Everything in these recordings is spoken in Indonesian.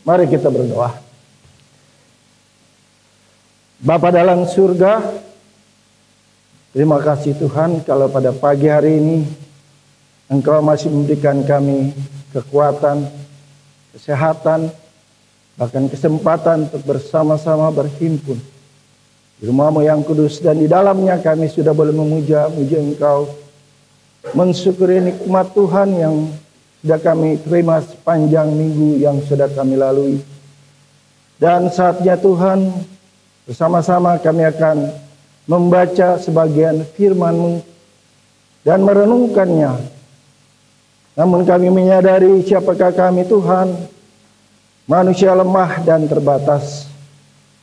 Mari kita berdoa. Bapa dalam surga, terima kasih Tuhan kalau pada pagi hari ini Engkau masih memberikan kami kekuatan, kesehatan, bahkan kesempatan untuk bersama-sama berhimpun di rumah-Mu yang kudus, dan di dalamnya kami sudah boleh memuja-muji Engkau, mensyukuri nikmat Tuhan yang sudah kami terima sepanjang minggu yang sudah kami lalui. Dan saatnya Tuhan, bersama-sama kami akan membaca sebagian firman-Mu dan merenungkannya. Namun kami menyadari siapakah kami Tuhan, manusia lemah dan terbatas.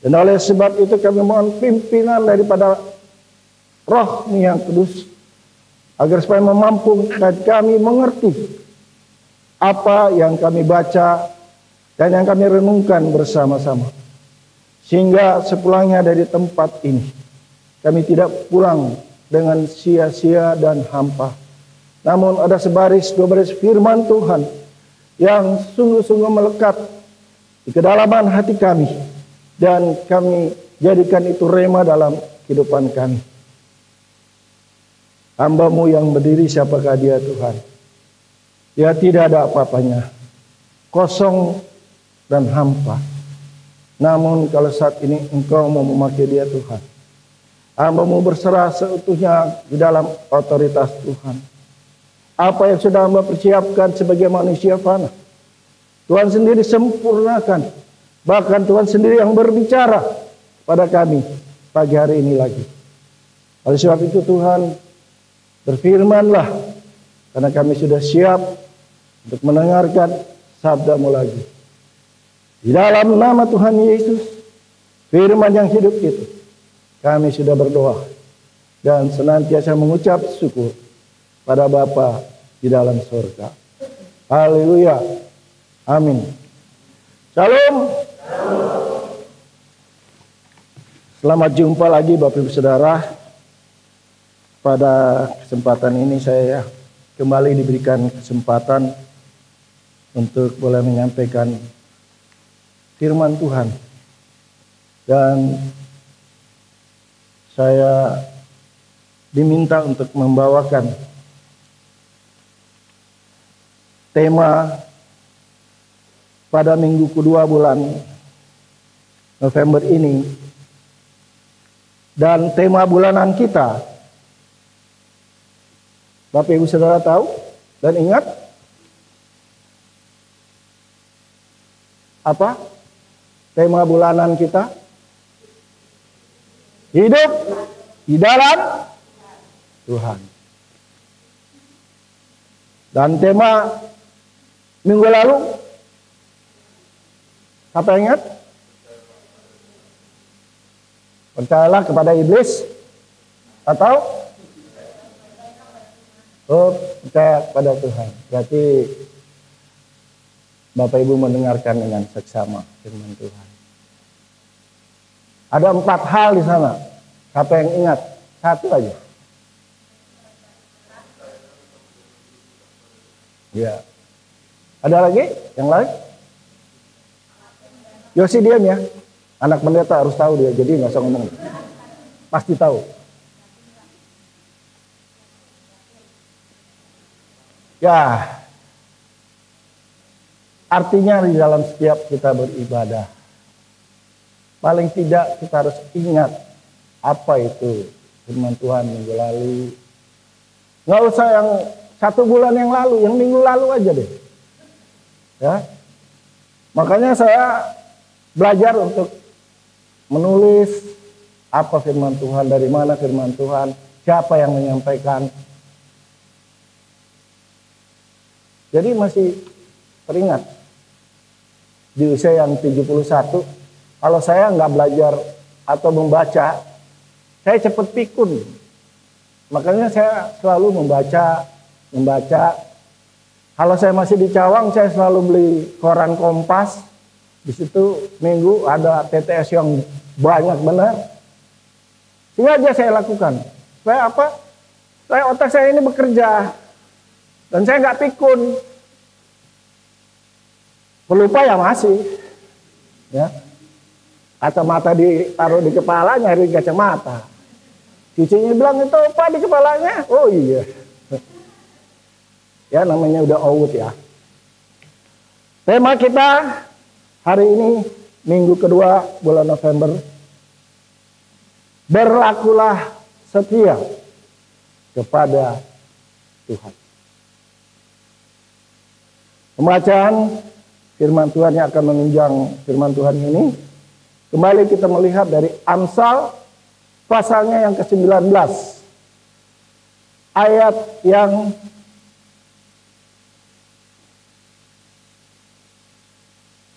Dan oleh sebab itu kami mohon pimpinan daripada Roh-Mu yang kudus, agar supaya memampukan kami mengerti apa yang kami baca dan yang kami renungkan bersama-sama. Sehingga sepulangnya dari tempat ini, kami tidak pulang dengan sia-sia dan hampa. Namun ada sebaris dua baris firman Tuhan yang sungguh-sungguh melekat di kedalaman hati kami, dan kami jadikan itu rema dalam kehidupan kami. Hamba-Mu yang berdiri, siapakah dia Tuhan? Dia tidak ada apa-apanya, kosong dan hampa. Namun kalau saat ini Engkau mau memakai dia Tuhan, hamba-Mu berserah seutuhnya di dalam otoritas Tuhan. Apa yang sudah Hamba persiapkan sebagai manusia fana, Tuhan sendiri sempurnakan. Bahkan Tuhan sendiri yang berbicara pada kami pagi hari ini lagi. Oleh sebab itu Tuhan, berfirman-Lah, karena kami sudah siap untuk mendengarkan sabda-Mu lagi. Di dalam nama Tuhan Yesus, firman yang hidup itu, kami sudah berdoa dan senantiasa mengucap syukur pada Bapa di dalam surga. Haleluya. Amin. Shalom. Selamat jumpa lagi Bapak Ibu Saudara. Pada kesempatan ini saya kembali diberikan kesempatan untuk boleh menyampaikan firman Tuhan. Dan saya diminta untuk membawakan tema pada minggu kedua bulan November ini. Dan tema bulanan kita, Bapak Ibu Saudara tahu dan ingat apa tema bulanan kita? Hidup di dalam Tuhan. Dan tema minggu lalu, apa ingat? Percayalah kepada iblis atau percaya kepada Tuhan. Berarti Bapak Ibu mendengarkan dengan seksama firman Tuhan. Ada 4 hal di sana. Siapa yang ingat? Satu aja. Ya. Ada lagi? Yang lain? Yosi diam ya. Anak pendeta harus tahu dia, jadi nggak usah ngomong. Pasti tahu. Ya. Artinya di dalam setiap kita beribadah, paling tidak kita harus ingat apa itu firman Tuhan minggu lalu. Nggak usah yang 1 bulan yang lalu, yang minggu lalu aja deh. Ya, makanya saya belajar untuk menulis apa firman Tuhan, dari mana firman Tuhan, siapa yang menyampaikan. Jadi masih teringat di usia yang 71, kalau saya nggak belajar atau membaca, saya cepat pikun. Makanya saya selalu membaca. Kalau saya masih di Cawang, saya selalu beli koran Kompas. Di situ minggu ada TTS yang banyak benar. Sengaja saya lakukan. Supaya apa? Supaya otak saya ini bekerja. Dan saya nggak pikun. Pelupa ya masih. Ya, kacamata ditaruh di kepala, nyari kacamata. Cucunya bilang, itu apa di kepalanya? Oh iya. Ya, namanya udah out ya. Tema kita hari ini, minggu kedua bulan November, berlakulah setia kepada Tuhan. Pembacaan firman Tuhan yang akan menunjang firman Tuhan ini, kembali kita melihat dari Amsal pasalnya yang ke-19. Ayat yang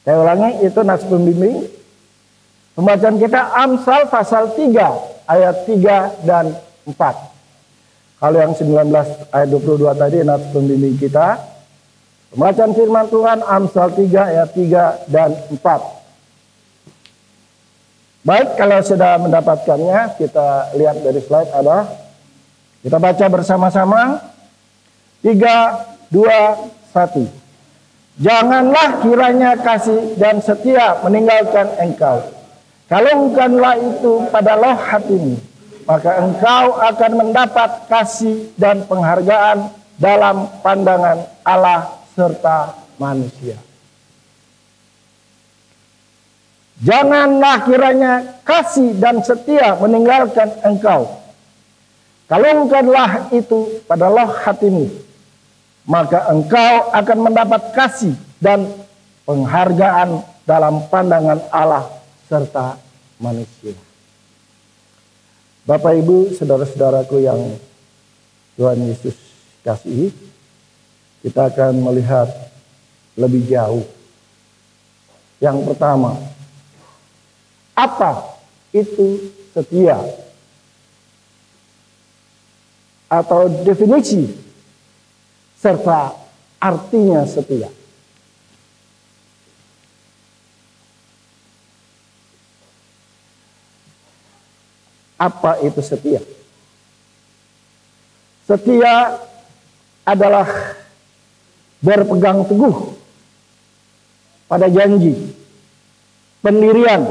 saya ulangi, itu nas pembimbing. Pembacaan kita Amsal pasal 3 ayat 3 dan 4. Kalau yang 19 ayat 22 tadi nas pembimbing kita. Pembacaan firman Tuhan Amsal 3 ayat 3 dan 4. Baik, kalau sudah mendapatkannya, kita lihat dari slide ada. Kita baca bersama-sama. 3, 2, 1. Janganlah kiranya kasih dan setia meninggalkan engkau. Kalungkanlah itu pada loh hatimu, maka engkau akan mendapat kasih dan penghargaan dalam pandangan Allah serta manusia. Janganlah kiranya kasih dan setia meninggalkan engkau. Kalungkanlah itu pada loh hatimu, maka engkau akan mendapat kasih dan penghargaan dalam pandangan Allah serta manusia. Bapak, Ibu, saudara-saudaraku yang Tuhan Yesus kasihi, kita akan melihat lebih jauh. Yang pertama, apa itu setia? Atau definisi serta artinya setia. Apa itu setia? Setia adalah berpegang teguh pada janji, pendirian,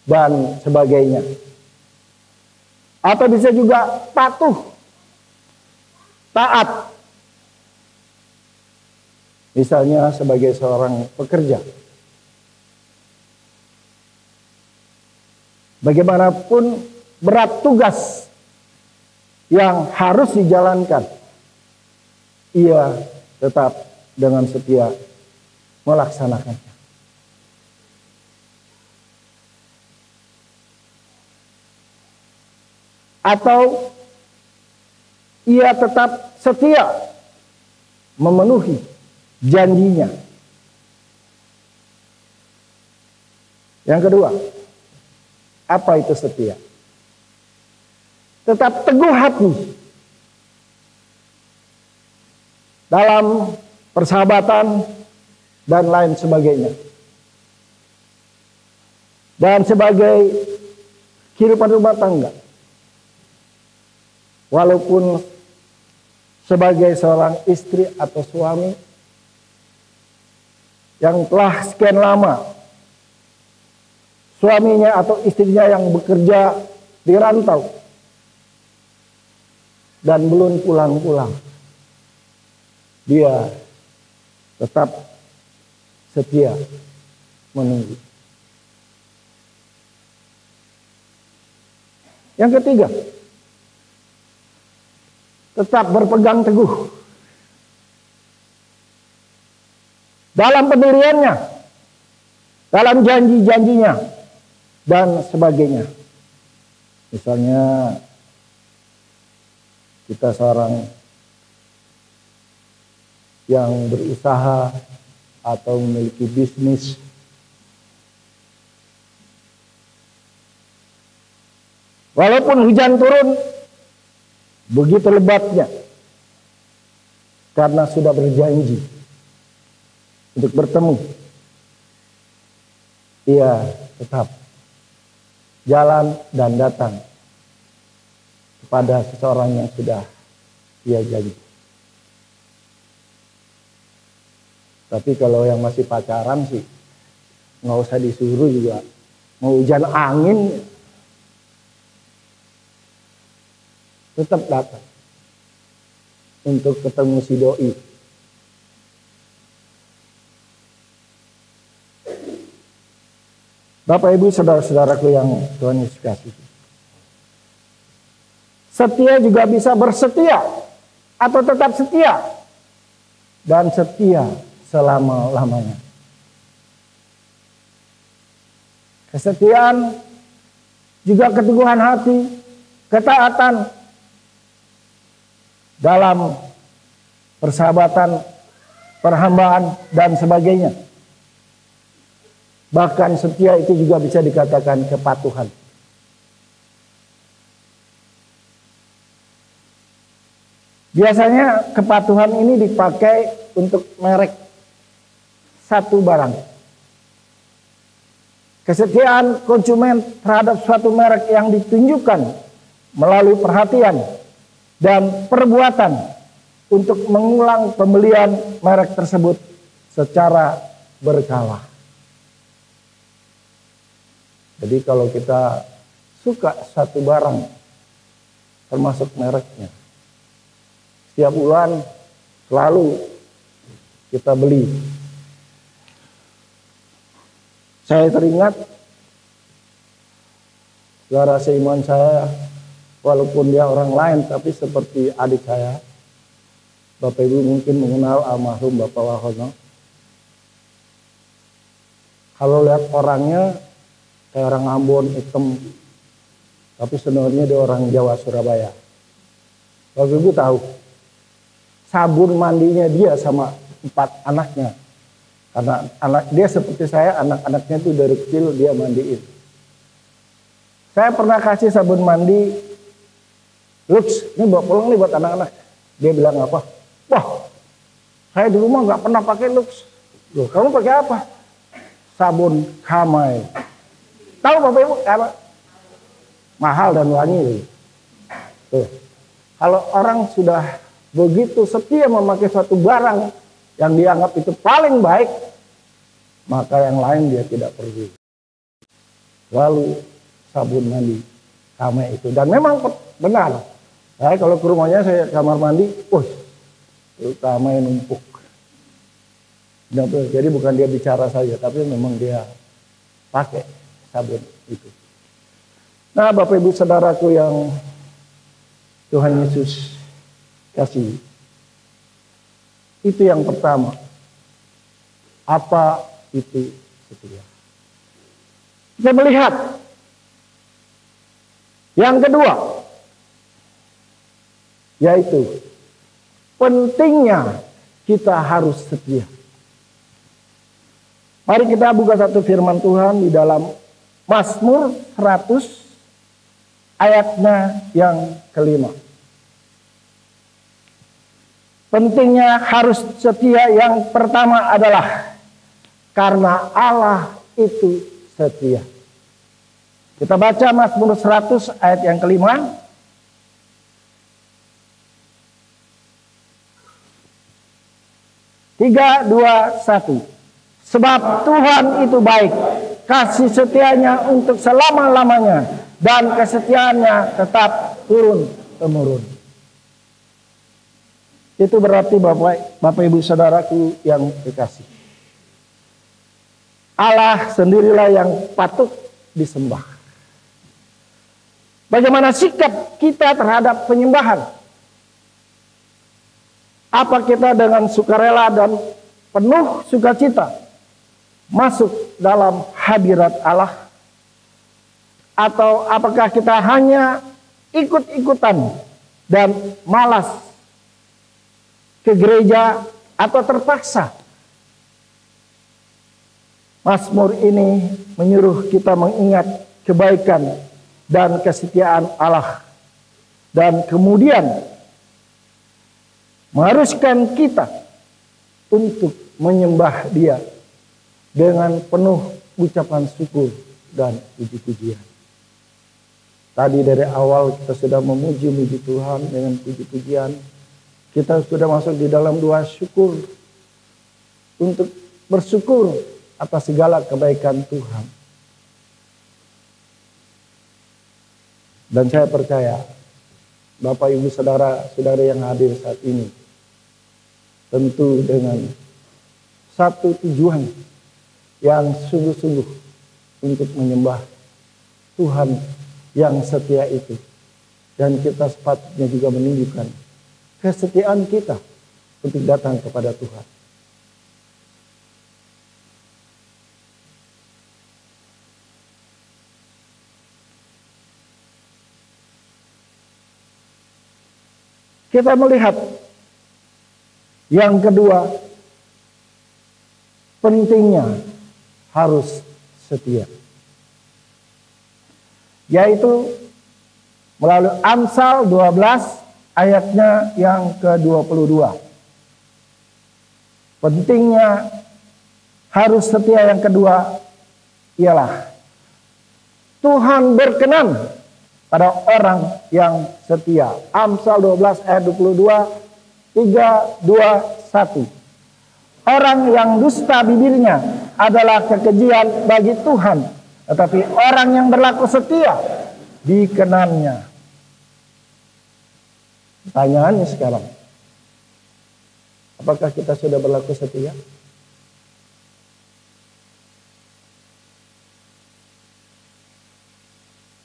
dan sebagainya. Atau bisa juga patuh, taat. Misalnya sebagai seorang pekerja. Bagaimanapun berat tugas yang harus dijalankan, ia tetap dengan setia melaksanakannya. Atau ia tetap setia memenuhi janjinya. Yang kedua, apa itu setia? Tetap teguh hati dalam persahabatan dan lain sebagainya. Dan sebagai kehidupan rumah tangga, walaupun sebagai seorang istri atau suami yang telah sekian lama suaminya atau istrinya yang bekerja di rantau dan belum pulang-pulang, dia tetap setia menunggu. Yang ketiga, tetap berpegang teguh dalam pendiriannya, dalam janji-janjinya, dan sebagainya. Misalnya kita seorang yang berusaha atau memiliki bisnis, walaupun hujan turun begitu lebatnya, karena sudah berjanji untuk bertemu, ia tetap jalan dan datang kepada seseorang yang sudah ia janji. Tapi kalau yang masih pacaran sih nggak usah disuruh juga. Mau hujan angin tetap datang untuk ketemu si doi. Bapak Ibu saudara-saudaraku yang Tuhan Yesus kasihi. Setia juga bisa bersetia atau tetap setia dan setia selama-lamanya. Kesetiaan juga keteguhan hati, ketaatan dalam persahabatan, perhambaan dan sebagainya. Bahkan setia itu juga bisa dikatakan kepatuhan. Biasanya kepatuhan ini dipakai untuk merek satu barang. Kesetiaan konsumen terhadap suatu merek yang ditunjukkan melalui perhatian dan perbuatan untuk mengulang pembelian merek tersebut secara berkala. Jadi kalau kita suka satu barang, termasuk mereknya, setiap bulan selalu kita beli. Saya teringat saudara seiman saya, walaupun dia orang lain, tapi seperti adik saya. Bapak Ibu mungkin mengenal almarhum Bapak Wahono. Kalau lihat orangnya kayak orang Ambon, hitam, tapi sebenarnya dia orang Jawa, Surabaya. Bapak Ibu tahu, sabun mandinya dia sama 4 anaknya. Karena anak dia seperti saya, anak-anaknya itu dari kecil dia mandiin. Saya pernah kasih sabun mandi, Lux, ini bawa pulang nih buat anak-anak. Dia bilang apa? Wah, saya di rumah nggak pernah pakai Lux. Loh, kamu pakai apa? Sabun Kamai. Tahu Bapak Ibu apa? Mahal dan wangi. Tuh. Kalau orang sudah begitu setia memakai suatu barang yang dianggap itu paling baik, maka yang lain dia tidak perlu. Lalu sabun mandi Kamai itu. Dan memang benar. Saya kalau ke rumahnya, saya kamar mandi, Kamai numpuk. Jadi bukan dia bicara saja, tapi memang dia pakai sabun itu. Nah, Bapak Ibu saudaraku yang Tuhan Yesus kasih, itu yang pertama. Apa itu setia? Kita melihat yang kedua, yaitu pentingnya kita harus setia. Mari kita buka satu firman Tuhan di dalam Mazmur 100 ayatnya yang kelima. Pentingnya harus setia yang pertama adalah karena Allah itu setia. Kita baca Mazmur 100 ayat yang kelima. Tiga, dua, satu. Sebab Tuhan itu baik, kasih setianya untuk selama-lamanya, dan kesetiaannya tetap turun-temurun. Itu berarti Bapak Ibu saudaraku yang dikasih, Allah sendirilah yang patut disembah. Bagaimana sikap kita terhadap penyembahan? Apa kita dengan sukarela dan penuh sukacita masuk dalam hadirat Allah? Atau apakah kita hanya ikut-ikutan dan malas ke gereja atau terpaksa? Mazmur ini menyuruh kita mengingat kebaikan dan kesetiaan Allah, dan kemudian mengharuskan kita untuk menyembah Dia dengan penuh ucapan syukur dan puji-pujian. Tadi dari awal kita sudah memuji-muji Tuhan dengan puji-pujian. Kita sudah masuk di dalam doa syukur, untuk bersyukur atas segala kebaikan Tuhan. Dan saya percaya Bapak Ibu saudara-saudara yang hadir saat ini tentu dengan satu tujuan yang sungguh-sungguh untuk menyembah Tuhan yang setia itu. Dan kita sepatutnya juga menunjukkan kesetiaan kita untuk datang kepada Tuhan. Kita melihat yang kedua, pentingnya harus setia. Yaitu melalui Amsal 12 ayatnya yang ke-22. Pentingnya harus setia yang kedua ialah Tuhan berkenan pada orang yang setia. Amsal 12 ayat 22, 3, 2, 1. Orang yang dusta bibirnya adalah kekejian bagi Tuhan, tetapi orang yang berlaku setia dikenannya. Pertanyaannya sekarang, apakah kita sudah berlaku setia?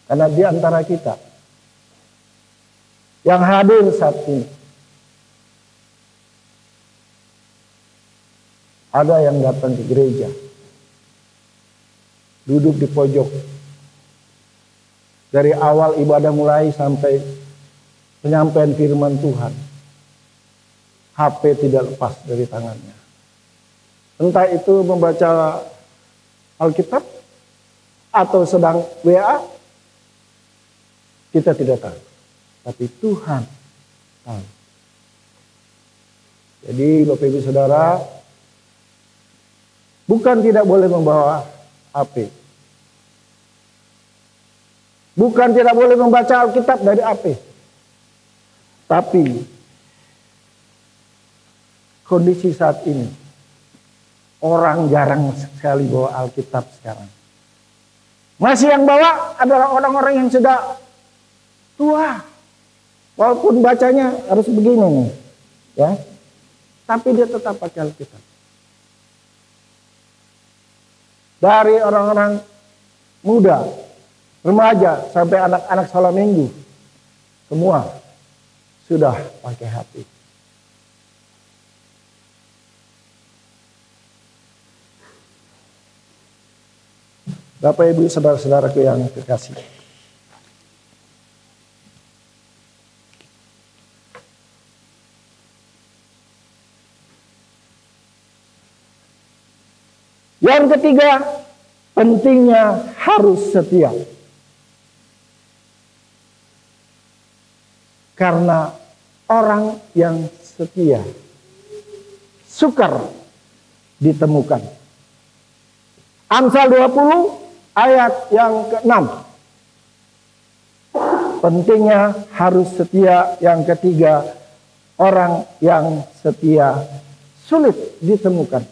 Karena di antara kita yang hadir saat ini, ada yang datang ke gereja, duduk di pojok, dari awal ibadah mulai sampai penyampaian firman Tuhan, HP tidak lepas dari tangannya. Entah itu membaca Alkitab atau sedang WA, kita tidak tahu. Tapi Tuhan tahu. Jadi Bapak Ibu Saudara, bukan tidak boleh membawa HP. Bukan tidak boleh membaca Alkitab dari HP. Tapi kondisi saat ini, orang jarang sekali bawa Alkitab sekarang. Masih yang bawa adalah orang-orang yang sudah tua. Walaupun bacanya harus begini nih, ya. Tapi dia tetap pakai Alkitab. Dari orang-orang muda, remaja, sampai anak-anak sekolah minggu, semua sudah pakai HP. Bapak Ibu saudara-saudaraku yang terkasih, yang ketiga, pentingnya harus setia. Karena orang yang setia sukar ditemukan. Amsal 20 ayat yang ke-6. Pentingnya harus setia. Yang ketiga, orang yang setia sulit ditemukan.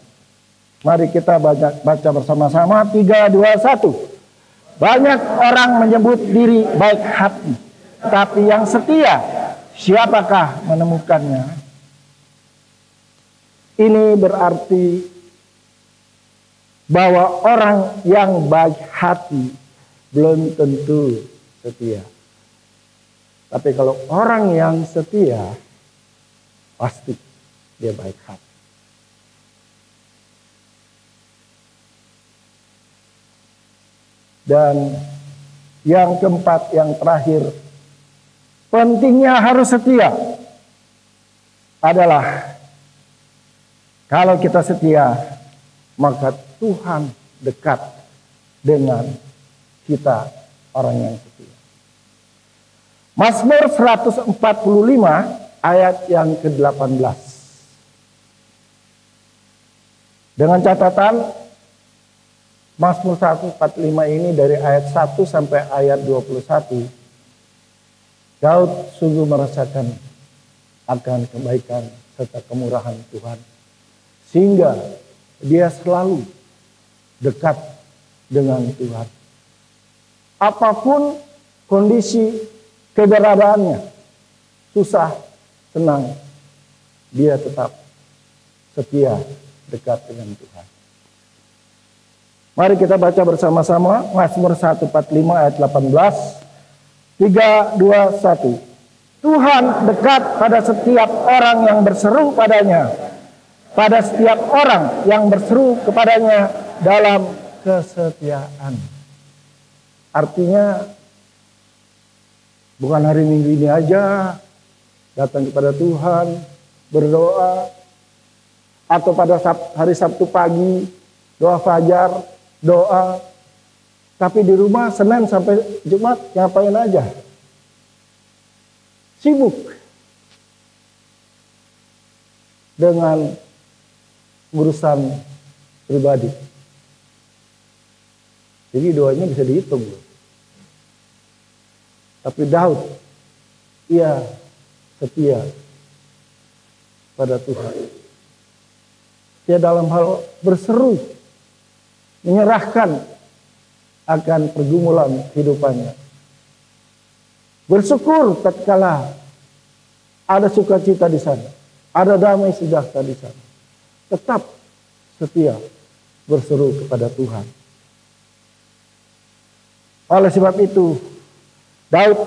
Mari kita baca bersama-sama. 3, 2, 1. Banyak orang menyebut diri baik hati, tapi yang setia, siapakah menemukannya? Ini berarti bahwa orang yang baik hati belum tentu setia. Tapi kalau orang yang setia, pasti dia baik hati. Dan yang keempat, yang terakhir, pentingnya harus setia adalah kalau kita setia, maka Tuhan dekat dengan kita, orang yang setia. Mazmur 145 ayat yang ke-18. Dengan catatan Mazmur 145 ini dari ayat 1 sampai ayat 21. Daud sungguh merasakan akan kebaikan serta kemurahan Tuhan. Sehingga dia selalu dekat dengan Tuhan. Apapun kondisi keberadaannya, susah, senang, dia tetap setia dekat dengan Tuhan. Mari kita baca bersama-sama Mazmur 145 ayat 18. 3, 2, 1. Tuhan dekat pada setiap orang yang berseru padanya, pada setiap orang yang berseru kepadanya dalam kesetiaan. Artinya bukan hari Minggu ini aja datang kepada Tuhan, berdoa, atau pada hari Sabtu pagi doa fajar, doa, tapi di rumah Senin sampai Jumat ngapain aja? Sibuk dengan urusan pribadi. Jadi doanya bisa dihitung. Tapi Daud, ia setia pada Tuhan. Dia dalam hal berseru, menyerahkan akan pergumulan kehidupannya. Bersyukur tatkala ada sukacita di sana, ada damai sejahtera di sana. Tetap setia berseru kepada Tuhan. Oleh sebab itu, Daud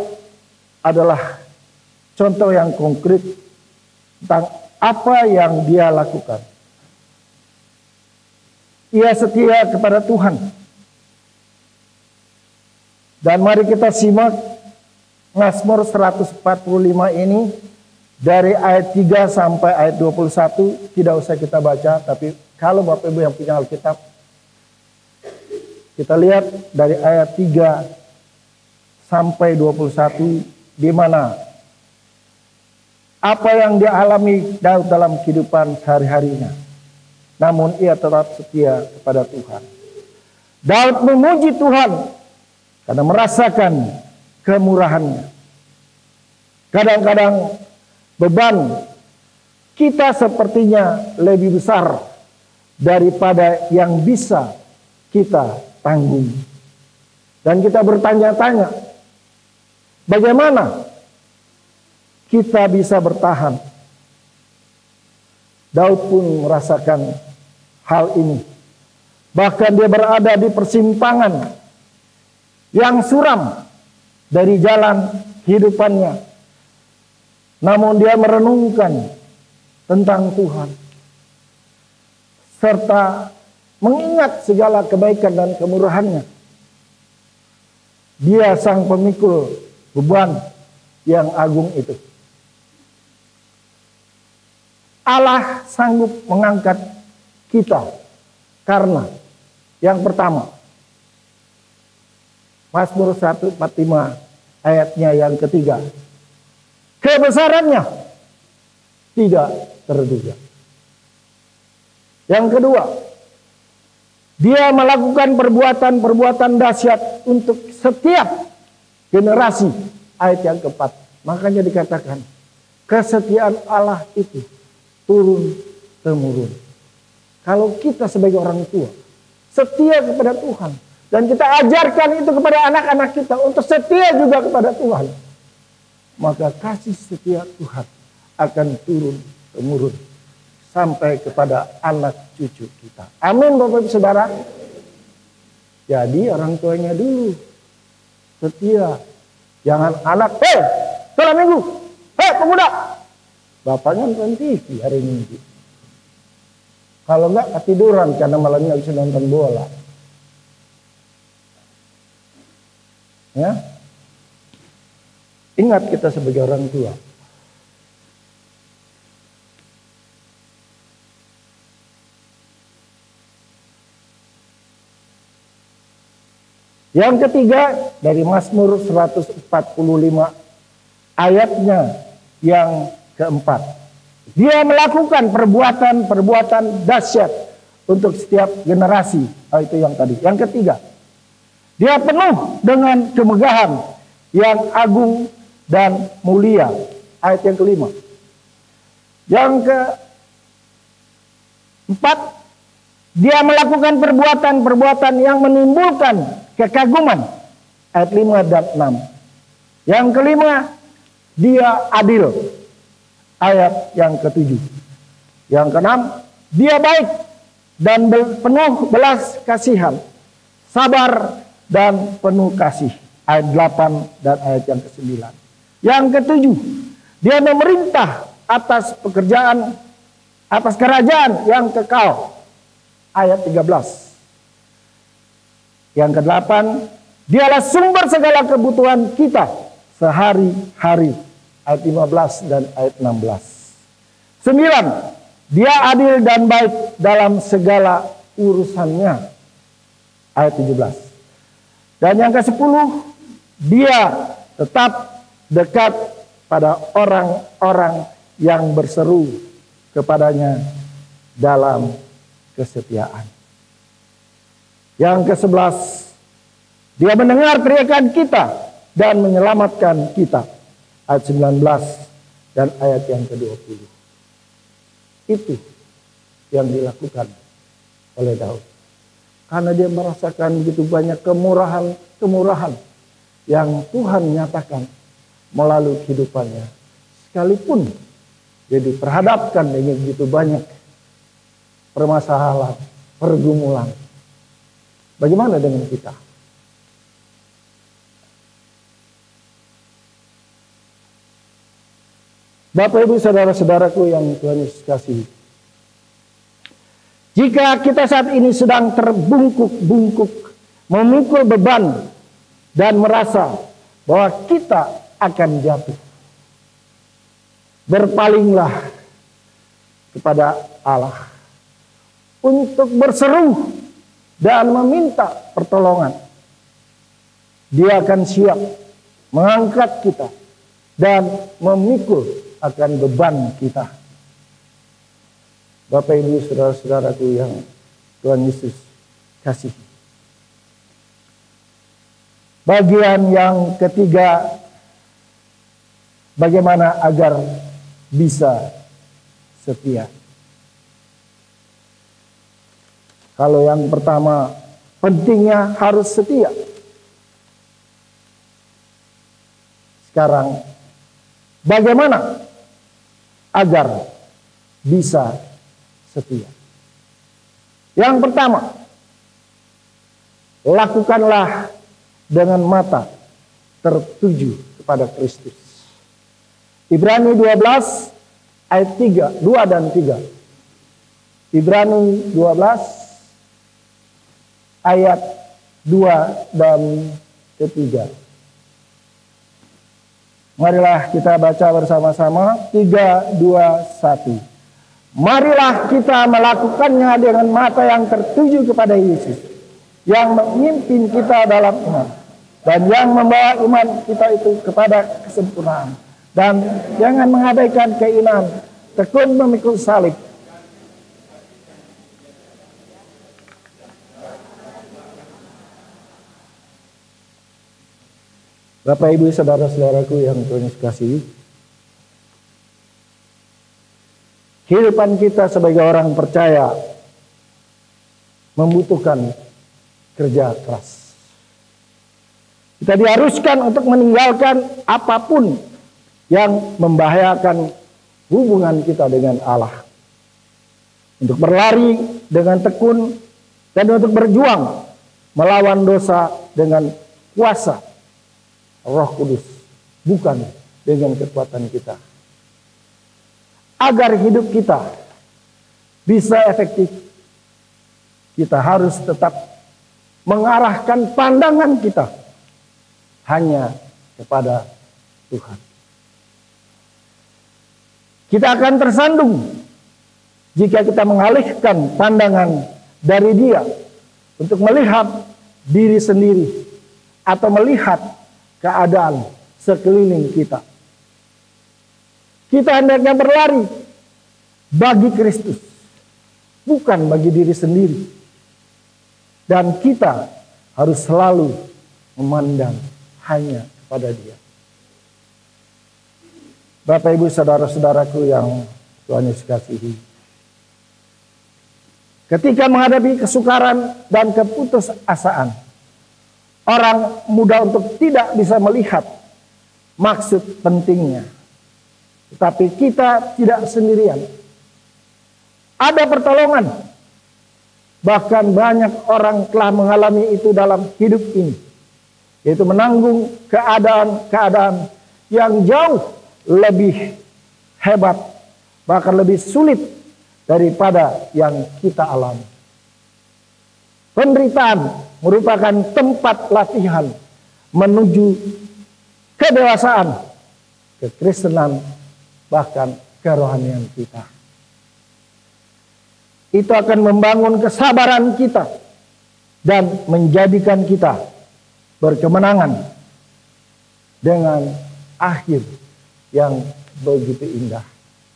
adalah contoh yang konkret tentang apa yang dia lakukan. Ia setia kepada Tuhan. Dan mari kita simak Mazmur 145 ini dari ayat 3 sampai ayat 21. Tidak usah kita baca, tapi kalau Bapak Ibu yang punya Alkitab, kita lihat dari ayat 3 sampai 21 di mana apa yang dia alami Daud dalam kehidupan sehari-harinya. Namun ia tetap setia kepada Tuhan. Daud memuji Tuhan karena merasakan kemurahannya. Kadang-kadang beban kita sepertinya lebih besar daripada yang bisa kita tanggung. Dan kita bertanya-tanya, bagaimana kita bisa bertahan? Daud pun merasakan hal ini. Bahkan dia berada di persimpangan yang suram dari jalan kehidupannya. Namun dia merenungkan tentang Tuhan. Serta mengingat segala kebaikan dan kemurahannya. Dia sang pemikul beban yang agung itu. Allah sanggup mengangkat kita karena yang pertama, Mazmur 145 ayatnya yang ketiga, kebesarannya tidak terduga. Yang kedua, dia melakukan perbuatan-perbuatan dahsyat untuk setiap generasi. Ayat yang keempat, makanya dikatakan kesetiaan Allah itu turun-temurun. Kalau kita sebagai orang tua setia kepada Tuhan, dan kita ajarkan itu kepada anak-anak kita untuk setia juga kepada Tuhan, maka kasih setia Tuhan akan turun-temurun sampai kepada anak cucu kita. Amin Bapak Ibu Saudara. Jadi orang tuanya dulu setia. Jangan anak, sekolah minggu, pemuda. Bapaknya nonton TV hari Minggu. Kalau enggak ketiduran karena malamnya bisa nonton bola. Ya, ingat kita sebagai orang tua. Yang ketiga dari Mazmur 145 ayatnya yang keempat. Dia melakukan perbuatan-perbuatan dahsyat untuk setiap generasi. Itu yang tadi. Yang ketiga, dia penuh dengan kemegahan yang agung dan mulia. Ayat yang kelima. Yang keempat, Dia melakukan perbuatan-perbuatan yang menimbulkan kekaguman. Ayat 5 dan 6. Yang kelima, dia adil. Ayat yang ketujuh. Yang keenam, dia baik dan penuh belas kasihan, sabar dan penuh kasih. Ayat 8 dan ayat yang ke-9. Yang ketujuh, dia memerintah atas kerajaan yang kekal. Ayat 13. Yang ke-8, dialah sumber segala kebutuhan kita sehari-hari. Ayat 15 dan ayat 16. 9. Dia adil dan baik dalam segala urusannya. Ayat 17. Dan yang ke-10, dia tetap dekat pada orang-orang yang berseru kepadanya dalam kesetiaan. Yang ke-11, dia mendengar teriakan kita dan menyelamatkan kita. Ayat 19 dan ayat yang ke-20. Itu yang dilakukan oleh Daud. Karena dia merasakan begitu banyak kemurahan yang Tuhan nyatakan melalui kehidupannya. Sekalipun dia diperhadapkan dengan begitu banyak permasalahan, pergumulan. Bagaimana dengan kita? Bapak, Ibu, saudara-saudaraku yang Tuhan Yesus kasihi. Jika kita saat ini sedang terbungkuk-bungkuk, memikul beban, dan merasa bahwa kita akan jatuh, berpalinglah kepada Allah untuk berseru dan meminta pertolongan. Dia akan siap mengangkat kita dan memikul akan beban kita. Bapak, Ibu, saudara-saudaraku yang Tuhan Yesus kasihi. Bagian yang ketiga, bagaimana agar bisa setia. Kalau yang pertama, pentingnya harus setia. Sekarang, bagaimana agar bisa setia? Yang pertama, lakukanlah dengan mata tertuju kepada Kristus. Ibrani 12 ayat 3, 2 dan 3. Ibrani 12 ayat 2 dan ketiga. Marilah kita baca bersama-sama. 3, 2, 1. Marilah kita melakukannya dengan mata yang tertuju kepada Yesus, yang memimpin kita dalam iman, dan yang membawa iman kita itu kepada kesempurnaan. Dan jangan mengabaikan keimanan, tekun memikul salib. Bapak, Ibu, saudara-saudaraku yang Tuhan Yesus kasihi, kehidupan kita sebagai orang percaya membutuhkan kerja keras. Kita diharuskan untuk meninggalkan apapun yang membahayakan hubungan kita dengan Allah, untuk berlari dengan tekun dan untuk berjuang melawan dosa dengan kuasa Roh Kudus, bukan dengan kekuatan kita. Agar hidup kita bisa efektif, kita harus tetap mengarahkan pandangan kita hanya kepada Tuhan. Kita akan tersandung jika kita mengalihkan pandangan dari Dia untuk melihat diri sendiri atau melihat keadaan sekeliling kita. Kita hendaknya berlari bagi Kristus, bukan bagi diri sendiri. Dan kita harus selalu memandang hanya kepada Dia. Bapak, Ibu, saudara-saudaraku yang Tuhan Yesus kasihi, Ketika menghadapi kesukaran dan keputusasaan, orang mudah untuk tidak bisa melihat maksud pentingnya. Tetapi kita tidak sendirian. Ada pertolongan. Bahkan banyak orang telah mengalami itu dalam hidup ini. Yaitu menanggung keadaan-keadaan yang jauh lebih hebat, bahkan lebih sulit daripada yang kita alami. Penderitaan merupakan tempat latihan menuju kedewasaan, kekristenan, bahkan kerohanian kita. Itu akan membangun kesabaran kita dan menjadikan kita berkemenangan dengan akhir yang begitu indah.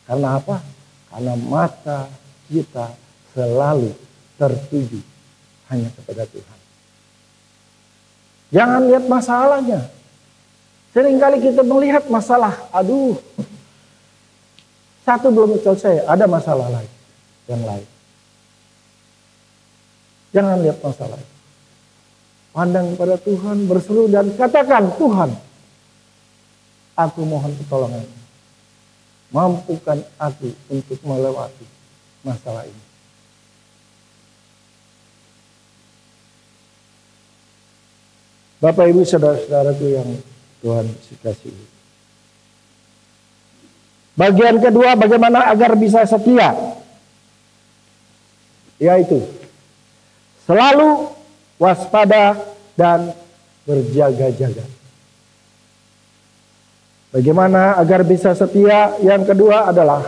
Karena apa? Karena mata kita selalu tertuju hanya kepada Tuhan. Jangan lihat masalahnya. Seringkali kita melihat masalah, aduh, satu belum selesai, ada masalah lain, yang lain. Jangan lihat masalah. Pandang kepada Tuhan, berseru dan katakan, Tuhan, aku mohon pertolongan. Mampukan aku untuk melewati masalah ini. Bapak Ibu saudara-saudaraku yang Tuhan kasihi. Bagian kedua, bagaimana agar bisa setia? Yaitu selalu waspada dan berjaga-jaga. Bagaimana agar bisa setia? Yang kedua adalah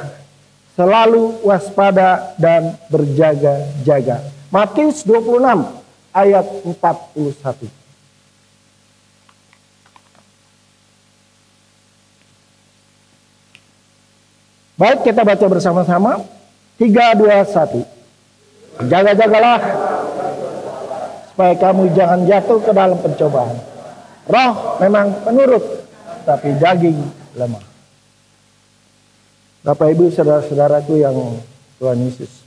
selalu waspada dan berjaga-jaga. Matius 26 ayat 41. Baik, kita baca bersama-sama. 3, 2, 1. Jaga-jagalah supaya kamu jangan jatuh ke dalam pencobaan. Roh memang penurut, tapi daging lemah. Bapak Ibu saudara-saudaraku yang Tuhan Yesus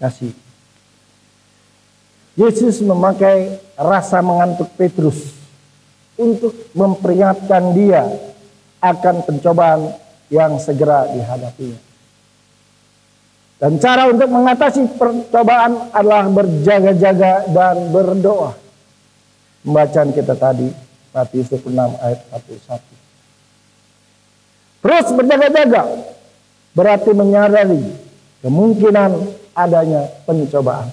kasih. Yesus memakai rasa mengantuk Petrus untuk memperingatkan dia akan pencobaan yang segera dihadapinya. Dan cara untuk mengatasi percobaan adalah berjaga-jaga dan berdoa. Pembacaan kita tadi Matius 26 ayat 41. Terus berjaga-jaga berarti menyadari kemungkinan adanya pencobaan,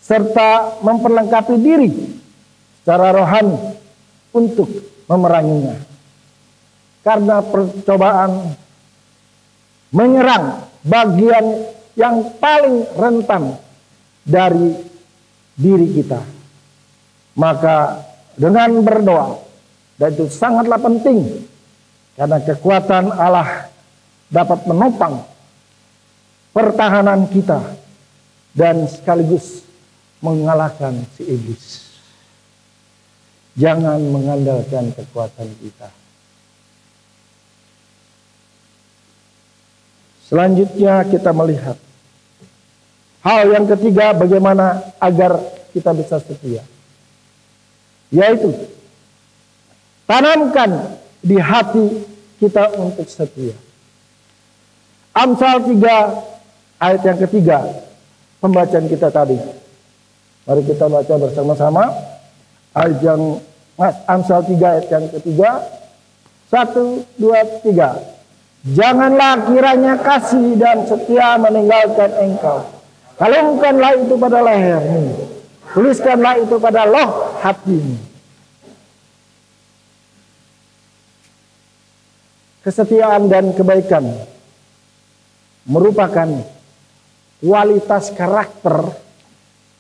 serta memperlengkapi diri secara rohani untuk memeranginya. Karena percobaan menyerang bagian yang paling rentan dari diri kita. Maka dengan berdoa, dan itu sangatlah penting, karena kekuatan Allah dapat menopang pertahanan kita dan sekaligus mengalahkan si iblis. Jangan mengandalkan kekuatan kita. Selanjutnya kita melihat hal yang ketiga, bagaimana agar kita bisa setia. Yaitu tanamkan di hati kita untuk setia. Amsal 3 ayat yang ketiga, pembacaan kita tadi. Mari kita baca bersama-sama. Ayat yang Amsal 3 ayat yang ketiga. 1, 2, 3. Janganlah kiranya kasih dan setia meninggalkan engkau. Kalungkanlah itu pada lehermu. Tuliskanlah itu pada loh hatimu. Kesetiaan dan kebaikan merupakan kualitas karakter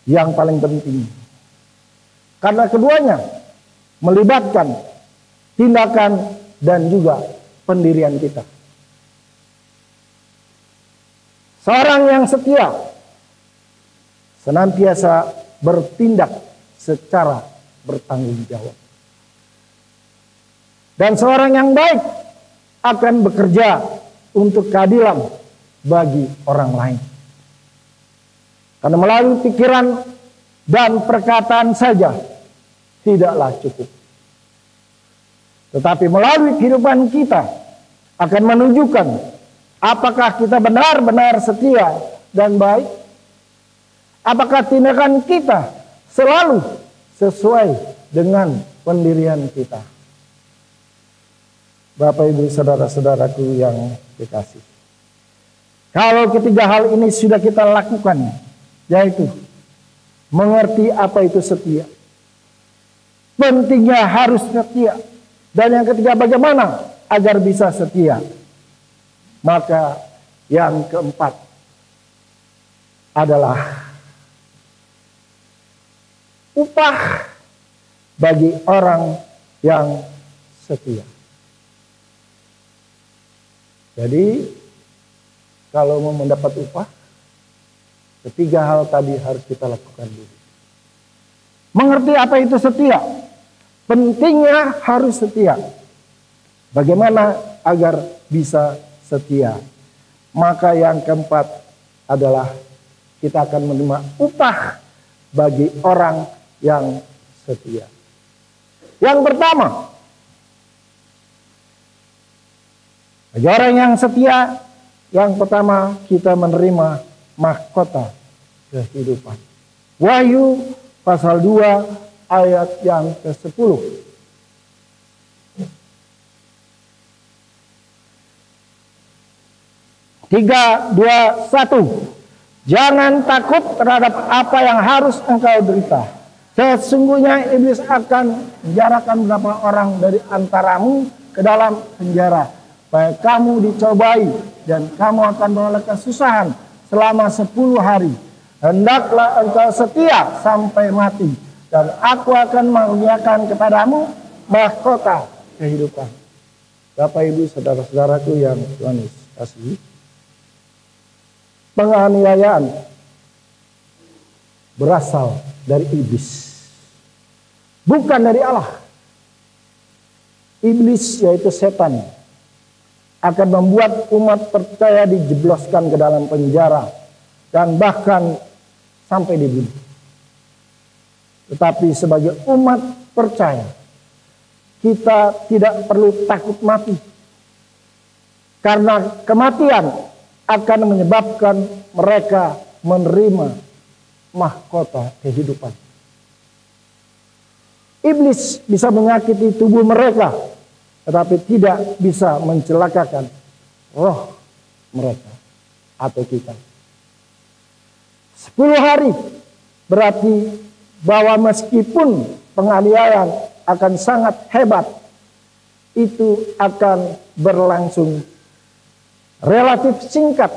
yang paling penting. Karena keduanya melibatkan tindakan dan juga pendirian kita. Seorang yang setia senantiasa bertindak secara bertanggung jawab. Dan seorang yang baik akan bekerja untuk keadilan bagi orang lain. Karena melalui pikiran dan perkataan saja tidaklah cukup. Tetapi melalui kehidupan kita akan menunjukkan apakah kita benar-benar setia dan baik. Apakah tindakan kita selalu sesuai dengan pendirian kita. Bapak, Ibu, saudara-saudaraku yang dikasih. Kalau ketiga hal ini sudah kita lakukan, yaitu mengerti apa itu setia. Pentingnya harus setia. Dan yang ketiga, bagaimana agar bisa setia. Maka yang keempat adalah upah bagi orang yang setia. Jadi kalau mau mendapat upah, ketiga hal tadi harus kita lakukan dulu. Mengerti apa itu setia. Pentingnya harus setia. Bagaimana agar bisa setia? Maka yang keempat adalah kita akan menerima upah bagi orang yang setia. Yang pertama, bagi orang yang setia, yang pertama kita menerima mahkota kehidupan. Wahyu pasal 2 ayat yang ke-10. Tiga, dua, satu. Jangan takut terhadap apa yang harus engkau derita. Sesungguhnya iblis akan menjarakan beberapa orang dari antaramu ke dalam penjara, supaya kamu dicobai dan kamu akan mengalami kesusahan selama 10 hari. Hendaklah engkau setia sampai mati, dan aku akan menghadiahkan kepadamu mahkota kehidupan. Bapak, Ibu, saudara-saudaraku yang Tuhan Yesus kasihi, penganiayaan berasal dari iblis, bukan dari Allah. Iblis, yaitu setan, akan membuat umat percaya dijebloskan ke dalam penjara dan bahkan sampai dibunuh. Tetapi sebagai umat percaya, kita tidak perlu takut mati, karena kematian akan menyebabkan mereka menerima mahkota kehidupan. Iblis bisa menyakiti tubuh mereka, tetapi tidak bisa mencelakakan roh mereka atau kita. 10 hari berarti bahwa meskipun penganiayaan akan sangat hebat, itu akan berlangsung relatif singkat.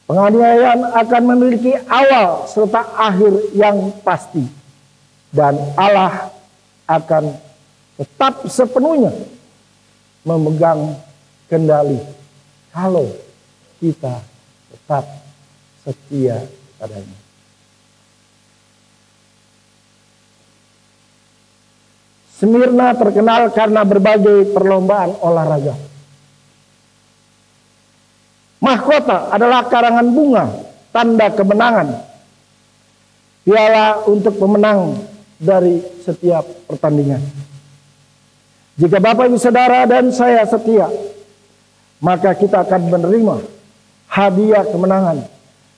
Penganiayaan akan memiliki awal serta akhir yang pasti, dan Allah akan tetap sepenuhnya memegang kendali kalau kita tetap setia padanya. Smyrna terkenal karena berbagai perlombaan olahraga. Mahkota adalah karangan bunga, tanda kemenangan. Piala untuk pemenang dari setiap pertandingan. Jika Bapak, Ibu, Saudara dan saya setia, maka kita akan menerima hadiah kemenangan,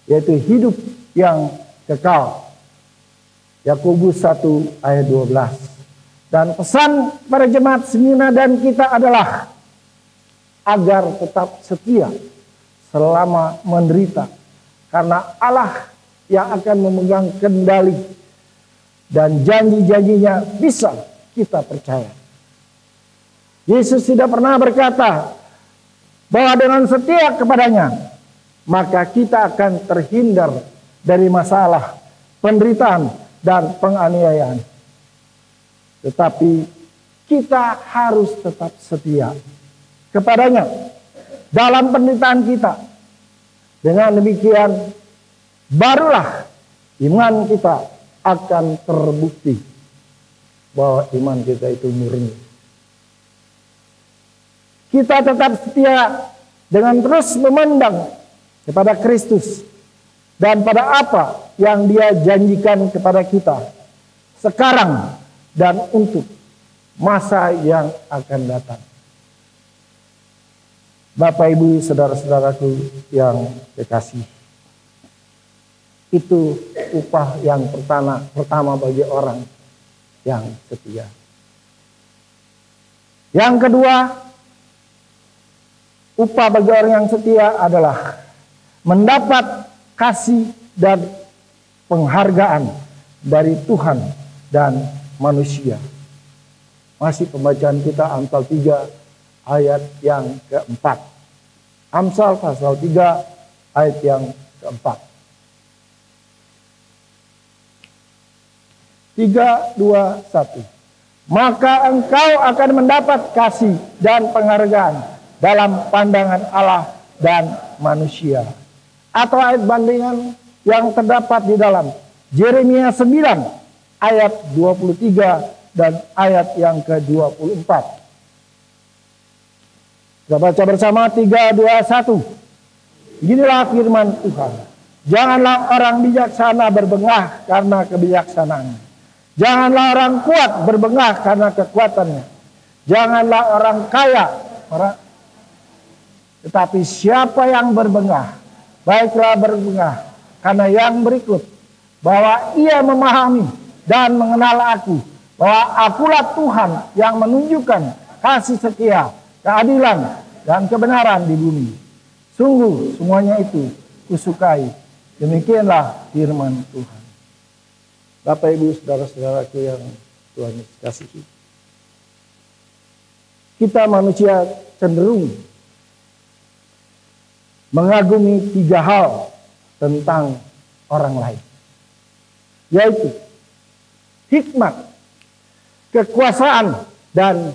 yaitu hidup yang kekal. Yakobus 1 ayat 12. Dan pesan para jemaat Smyrna dan kita adalah agar tetap setia selama menderita, karena Allah yang akan memegang kendali dan janji-janjinya bisa kita percaya. Yesus tidak pernah berkata bahwa dengan setia kepadanya maka kita akan terhindar dari masalah, penderitaan, dan penganiayaan. Tetapi kita harus tetap setia kepadanya dalam penderitaan kita. Dengan demikian barulah iman kita akan terbukti bahwa iman kita itu murni. Kita tetap setia dengan terus memandang kepada Kristus, dan pada apa yang Dia janjikan kepada kita sekarang dan untuk masa yang akan datang. Bapak, Ibu, saudara-saudaraku yang kekasih, itu upah yang pertama bagi orang yang setia. Yang kedua, upah bagi orang yang setia adalah mendapat kasih dan penghargaan dari Tuhan dan manusia. Masih pembacaan kita Amsal 3 ayat yang keempat. Amsal pasal 3 ayat yang keempat. 3, 2, 1. Maka engkau akan mendapat kasih dan penghargaan dalam pandangan Allah dan manusia. Atau ayat bandingan yang terdapat di dalam Yeremia 9 ayat 23 dan ayat yang ke-24. Kita baca bersama 3, 2, 1. Beginilah firman Tuhan. Janganlah orang bijaksana berbengah karena kebijaksanaannya. Janganlah orang kuat berbengah karena kekuatannya. Janganlah orang kaya, tetapi siapa yang berbengah, baiklah berbengah karena yang berikut, bahwa ia memahami dan mengenal aku, bahwa akulah Tuhan yang menunjukkan kasih setia, keadilan, dan kebenaran di bumi. Sungguh semuanya itu kusukai. Demikianlah firman Tuhan. Bapak, Ibu, saudara-saudaraku yang Tuhan kasihi, kita manusia cenderung mengagumi 3 hal tentang orang lain, yaitu hikmat, kekuasaan, dan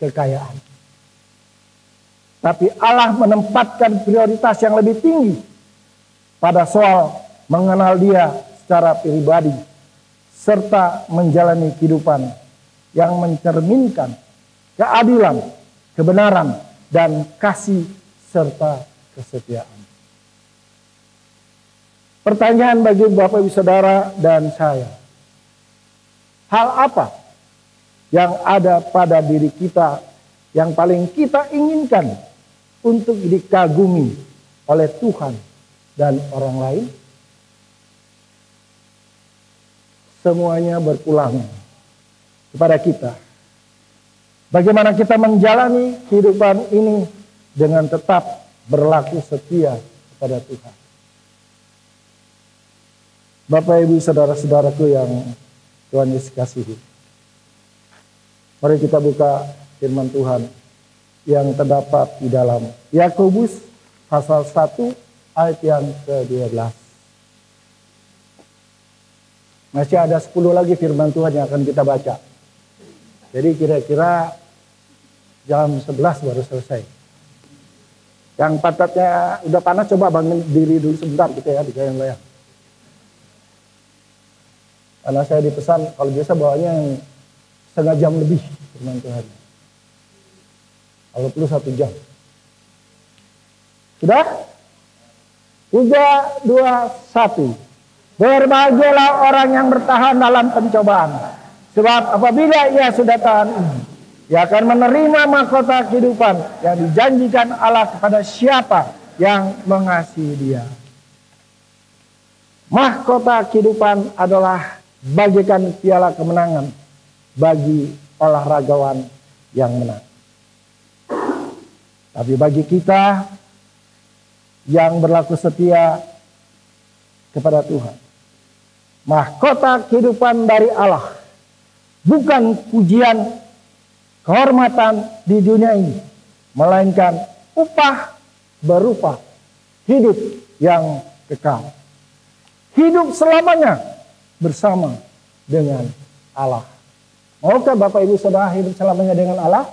kekayaan. Tapi Allah menempatkan prioritas yang lebih tinggi pada soal mengenal Dia secara pribadi, serta menjalani kehidupan yang mencerminkan keadilan, kebenaran, dan kasih serta kesetiaan. Pertanyaan bagi Bapak, Ibu, Saudara, dan saya, hal apa yang ada pada diri kita yang paling kita inginkan untuk dikagumi oleh Tuhan dan orang lain? Semuanya berpulang kepada kita. Bagaimana kita menjalani kehidupan ini dengan tetap berlaku setia kepada Tuhan. Bapak, Ibu, saudara-saudaraku yang Tuhan Yesus kasihi, mari kita buka firman Tuhan yang terdapat di dalam Yakobus pasal 1 ayat yang ke-12. Masih ada 10 lagi firman Tuhan yang akan kita baca. Jadi kira-kira jam 11 baru selesai. Yang pantatnya udah panas coba bangun diri dulu sebentar gitu ya, digoyang-goyang. Karena saya dipesan kalau biasa bawanya yang setengah jam lebih firman Tuhan. Kalau perlu 1 jam. Sudah? 3, 2, 1. Berbahagialah orang yang bertahan dalam pencobaan. Sebab apabila ia sudah tahan, ia akan menerima mahkota kehidupan yang dijanjikan Allah kepada siapa yang mengasihi Dia. Mahkota kehidupan adalah bagikan piala kemenangan bagi olahragawan yang menang. Tapi bagi kita yang berlaku setia kepada Tuhan, mahkota kehidupan dari Allah bukan pujian, kehormatan di dunia ini, melainkan upah berupa hidup yang kekal. Hidup selamanya bersama dengan Allah. Maukah Bapak, Ibu, Saudara hidup selamanya dengan Allah?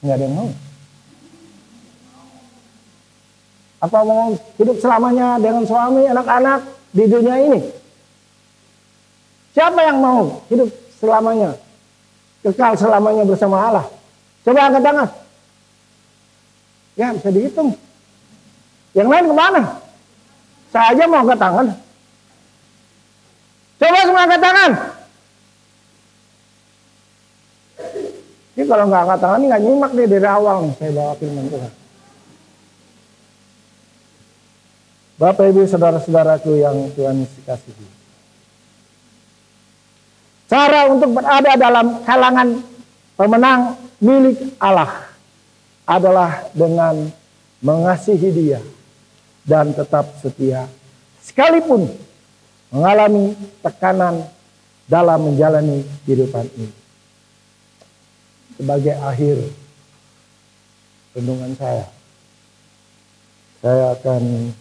Enggak ada yang mau. Apa mau hidup selamanya dengan suami, anak-anak di dunia ini? Siapa yang mau hidup selamanya, kekal selamanya bersama Allah? Coba angkat tangan. Ya, bisa dihitung. Yang lain kemana? Saya aja mau angkat tangan. Coba semua angkat tangan. Ini kalau nggak angkat tangan, ini nggak nyimak nih dari awal nih saya bawa firman Tuhan. Bapak Ibu saudara-saudaraku yang Tuhan kasihi. Cara untuk berada dalam kalangan pemenang milik Allah adalah dengan mengasihi Dia dan tetap setia sekalipun mengalami tekanan dalam menjalani kehidupan ini. Sebagai akhir renungan saya akan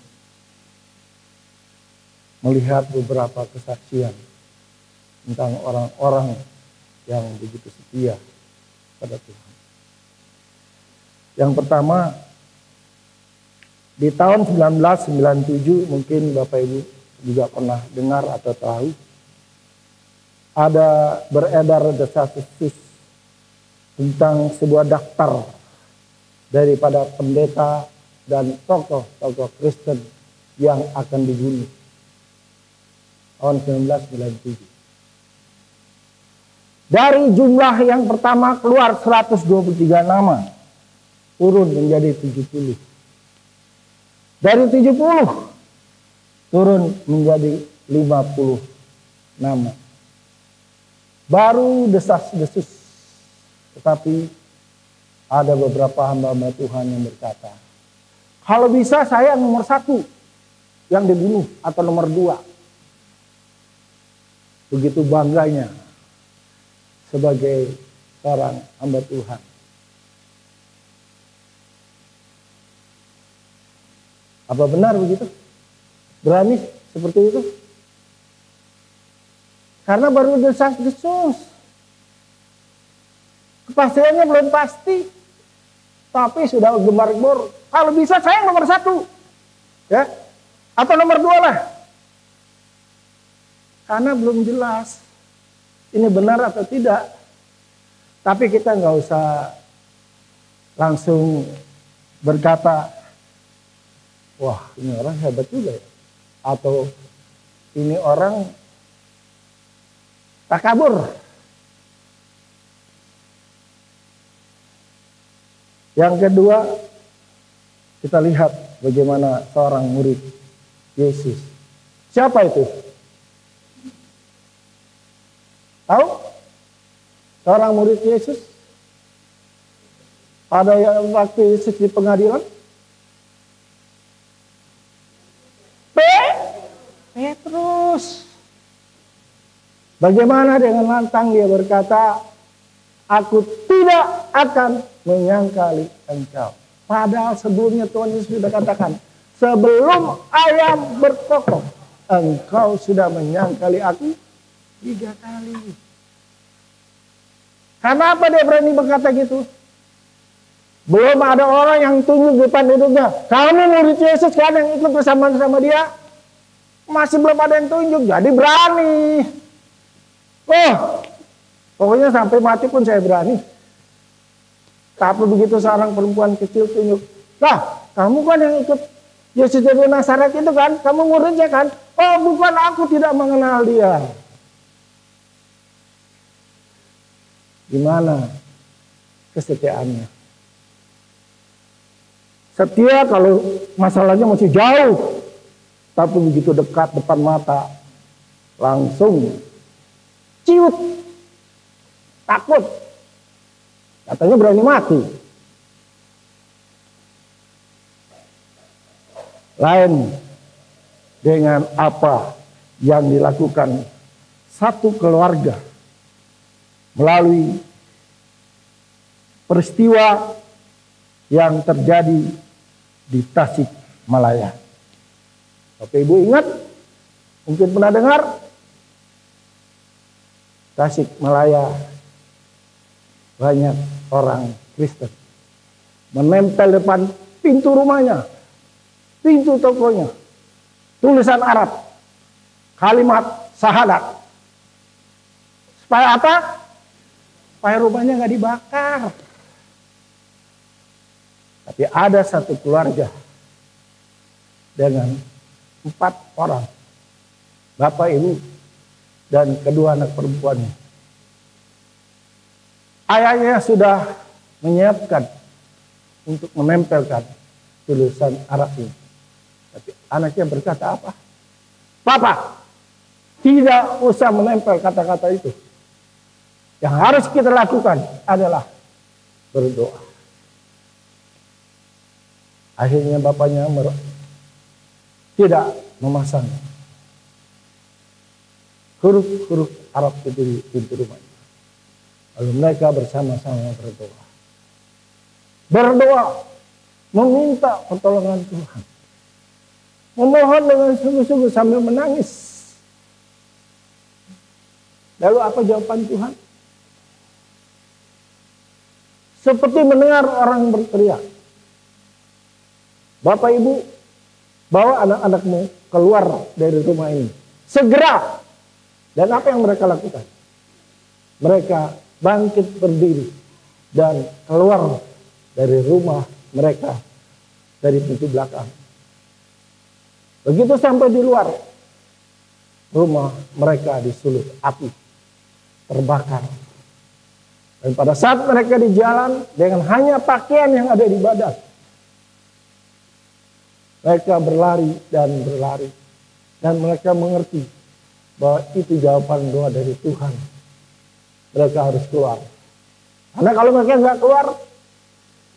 melihat beberapa kesaksian tentang orang-orang yang begitu setia pada Tuhan. Yang pertama, di tahun 1997 mungkin Bapak Ibu juga pernah dengar atau tahu, ada beredar desas-desus tentang sebuah daftar daripada pendeta dan tokoh-tokoh Kristen yang akan dibunuh tahun 1997. Dari jumlah yang pertama keluar 123 nama, turun menjadi 70. Dari 70 turun menjadi 50 nama. Baru desas-desus, tetapi ada beberapa hamba-hamba Tuhan yang berkata, kalau bisa saya nomor 1 yang dibunuh atau nomor 2. Begitu bangganya sebagai seorang hamba Tuhan. Apa benar begitu? Berani seperti itu? Karena baru desas-desus. Kepastiannya belum pasti. Tapi sudah gembar-gembor. Kalau bisa saya nomor 1. Ya. Atau nomor 2 lah. Karena belum jelas ini benar atau tidak. Tapi kita nggak usah langsung berkata, wah ini orang hebat juga ya. Atau ini orang takabur. Yang kedua, kita lihat bagaimana seorang murid Yesus. Siapa itu? Tahu? Seorang murid Yesus pada waktu Yesus di pengadilan. Petrus. Bagaimana dengan lantang dia berkata, aku tidak akan menyangkali engkau. Padahal sebelumnya Tuhan Yesus sudah katakan, sebelum ayam berkokok, engkau sudah menyangkali aku 3 kali. Kenapa dia berani berkata gitu? Belum ada orang yang tunjuk depan hidupnya. Kamu murid Yesus kan yang ikut bersama-sama dia? Masih belum ada yang tunjuk, jadi berani. Oh, pokoknya sampai mati pun saya berani. Tapi begitu seorang perempuan kecil tunjuk, lah kamu kan yang ikut Yesus dari Nazaret itu kan? Kamu muridnya kan? Oh bukan, aku tidak mengenal dia. Gimana kesetiaannya? Setia kalau masalahnya masih jauh, tapi begitu dekat depan mata, langsung ciut, takut, katanya berani mati. Lain dengan apa yang dilakukan satu keluarga melalui peristiwa yang terjadi di Tasikmalaya. Bapak Ibu ingat, mungkin pernah dengar, Tasikmalaya banyak orang Kristen menempel depan pintu rumahnya, pintu tokonya, tulisan Arab, kalimat syahadat. Supaya apa? Supaya rumahnya nggak dibakar. Tapi ada satu keluarga dengan 4 orang. Bapak, ibu, dan kedua anak perempuannya. Ayahnya sudah menyiapkan untuk menempelkan tulisan Arab ini. Tapi anaknya berkata apa? Papa, tidak usah menempel kata-kata itu. Yang harus kita lakukan adalah berdoa. Akhirnya bapaknya tidak memasang huruf-huruf Arab itu di pintu rumahnya. Lalu mereka bersama-sama berdoa. Berdoa, meminta pertolongan Tuhan. Memohon dengan sungguh-sungguh sambil menangis. Lalu apa jawaban Tuhan? Seperti mendengar orang berteriak. Bapak ibu, bawa anak-anakmu keluar dari rumah ini. Segera. Dan apa yang mereka lakukan? Mereka bangkit berdiri dan keluar dari rumah mereka dari pintu belakang. Begitu sampai di luar, rumah mereka disulut api, terbakar. Dan pada saat mereka di jalan dengan hanya pakaian yang ada di badan, mereka berlari dan berlari. Dan mereka mengerti bahwa itu jawaban doa dari Tuhan. Mereka harus keluar. Karena kalau mereka nggak keluar,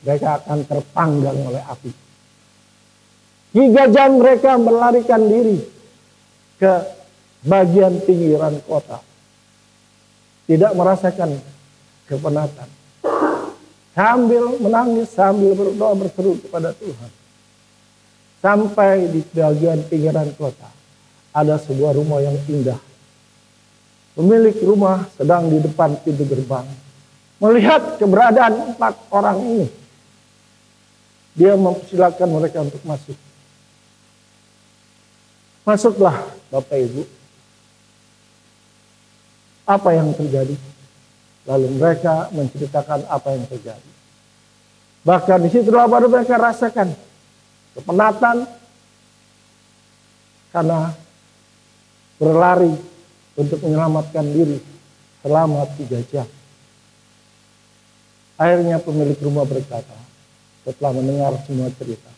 mereka akan terpanggang oleh api. 3 jam mereka melarikan diri ke bagian pinggiran kota. Tidak merasakan kepenatan. Sambil menangis, sambil berdoa berseru kepada Tuhan. Sampai di bagian pinggiran kota, ada sebuah rumah yang indah. Pemilik rumah sedang di depan pintu gerbang. Melihat keberadaan 4 orang ini, dia mempersilakan mereka untuk masuk. Masuklah Bapak Ibu. Apa yang terjadi? Lalu mereka menceritakan apa yang terjadi. Bahkan di situlah baru mereka rasakan kepenatan karena berlari untuk menyelamatkan diri selama 3 jam. Akhirnya pemilik rumah berkata, setelah mendengar semua cerita,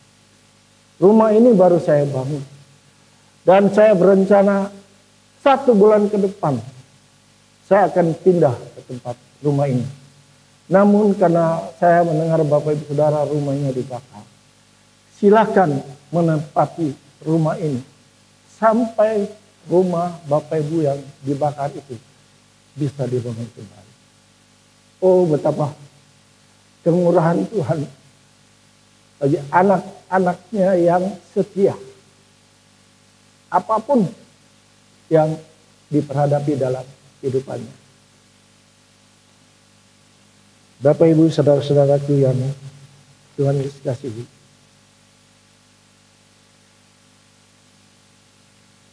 rumah ini baru saya bangun. Dan saya berencana 1 bulan ke depan, saya akan pindah ke tempat rumah ini. Namun karena saya mendengar Bapak Ibu Saudara rumahnya dibakar, silakan menempati rumah ini sampai rumah Bapak Ibu yang dibakar itu bisa dibangun kembali. Oh, betapa kemurahan Tuhan bagi anak-anaknya yang setia. Apapun yang diperhadapi dalam kehidupannya. Bapak Ibu saudara-saudaraku yang Tuhan Yesus kasihi.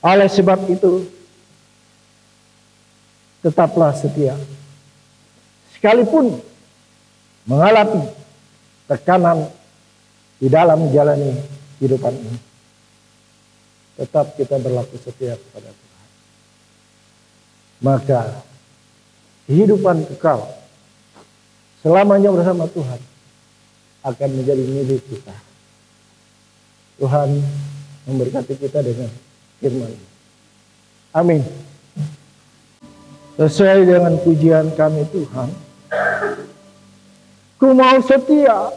Oleh sebab itu, tetaplah setia. Sekalipun mengalami tekanan di dalam menjalani kehidupan ini, tetap kita berlaku setia kepada Tuhan. Maka kehidupan kekal selamanya bersama Tuhan akan menjadi milik kita. Tuhan memberkati kita dengan firman. Amin. Sesuai dengan pujian kami Tuhan, ku mau setia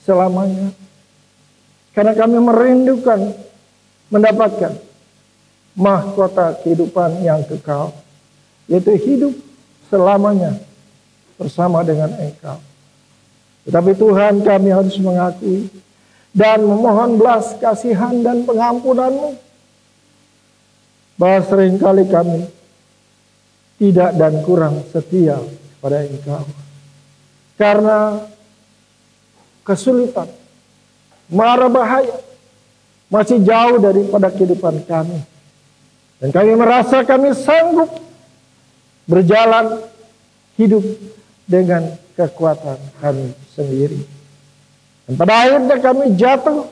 selamanya, karena kami merindukan mendapatkan mahkota kehidupan yang kekal, yaitu hidup selamanya bersama dengan Engkau. Tetapi Tuhan, kami harus mengakui dan memohon belas kasihan dan pengampunan-Mu, bahwa seringkali kami tidak dan kurang setia pada Engkau. Karena kesulitan, mara bahaya masih jauh daripada kehidupan kami. Dan kami merasa kami sanggup berjalan hidup dengan kekuatan kami sendiri. Dan pada akhirnya kami jatuh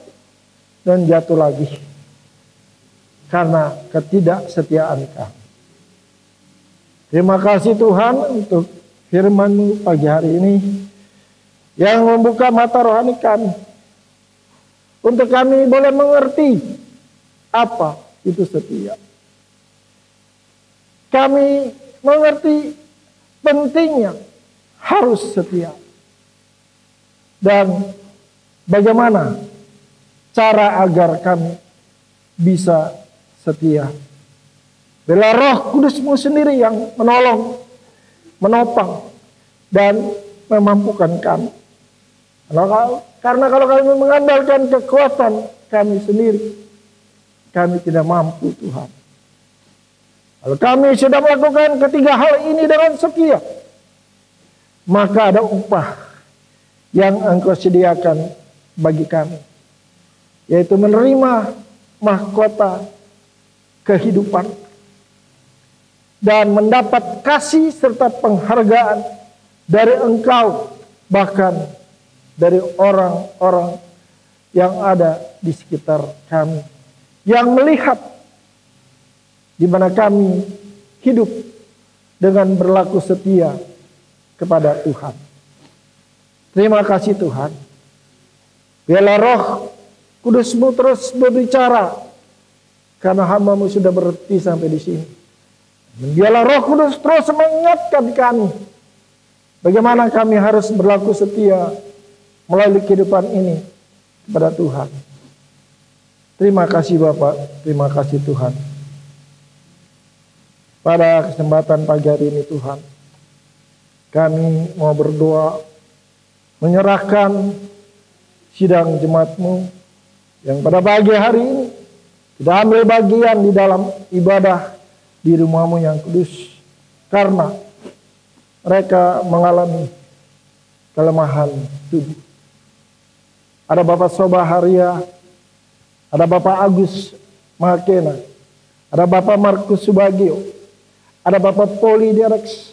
dan jatuh lagi karena ketidaksetiaan kami. Terima kasih Tuhan untuk firman-Mu pagi hari ini yang membuka mata rohani kami untuk kami boleh mengerti apa itu setia. Kami mengerti pentingnya harus setia dan bagaimana cara agar kami bisa setia. Bila Roh Kudus-Mu sendiri yang menolong, menopang, dan memampukan kami. Karena kalau kami mengandalkan kekuatan kami sendiri, kami tidak mampu Tuhan. Kalau kami sudah melakukan ketiga hal ini dengan setia, maka ada upah yang Engkau sediakan bagi kami, yaitu menerima mahkota kehidupan dan mendapat kasih serta penghargaan dari Engkau, bahkan dari orang-orang yang ada di sekitar kami, yang melihat di mana kami hidup dengan berlaku setia kepada Tuhan. Terima kasih Tuhan. Biarlah Roh Kudus-Mu terus berbicara, karena hamba-Mu sudah berhenti sampai di sini. Biarlah Roh Kudus terus mengingatkan kami bagaimana kami harus berlaku setia melalui kehidupan ini kepada Tuhan. Terima kasih Bapak, terima kasih Tuhan. Pada kesempatan pagi hari ini Tuhan, kami mau berdoa menyerahkan sidang jemaat-Mu yang pada pagi hari ini tidak ambil bagian di dalam ibadah di rumah-Mu yang kudus, karena mereka mengalami kelemahan tubuh. Ada Bapak Sobaharia, ada Bapak Agus Mahakena, ada Bapak Markus Subagio, ada Bapak Poli Direx,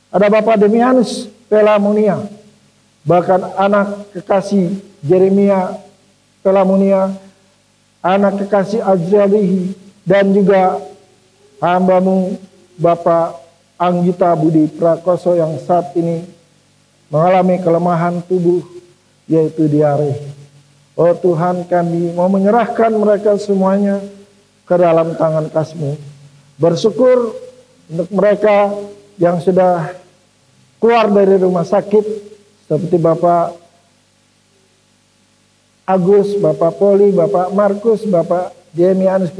ada Bapak Demianus Pelamunia, bahkan anak kekasih Jeremia Pelamunia, anak kekasih Azalihi, dan juga hamba-Mu Bapak Anggita Budi Prakoso yang saat ini mengalami kelemahan tubuh, yaitu diare. Oh Tuhan, kami mau menyerahkan mereka semuanya ke dalam tangan kasih-Mu. Bersyukur untuk mereka yang sudah keluar dari rumah sakit, seperti Bapak Agus, Bapak Poli, Bapak Markus, Bapak Demianus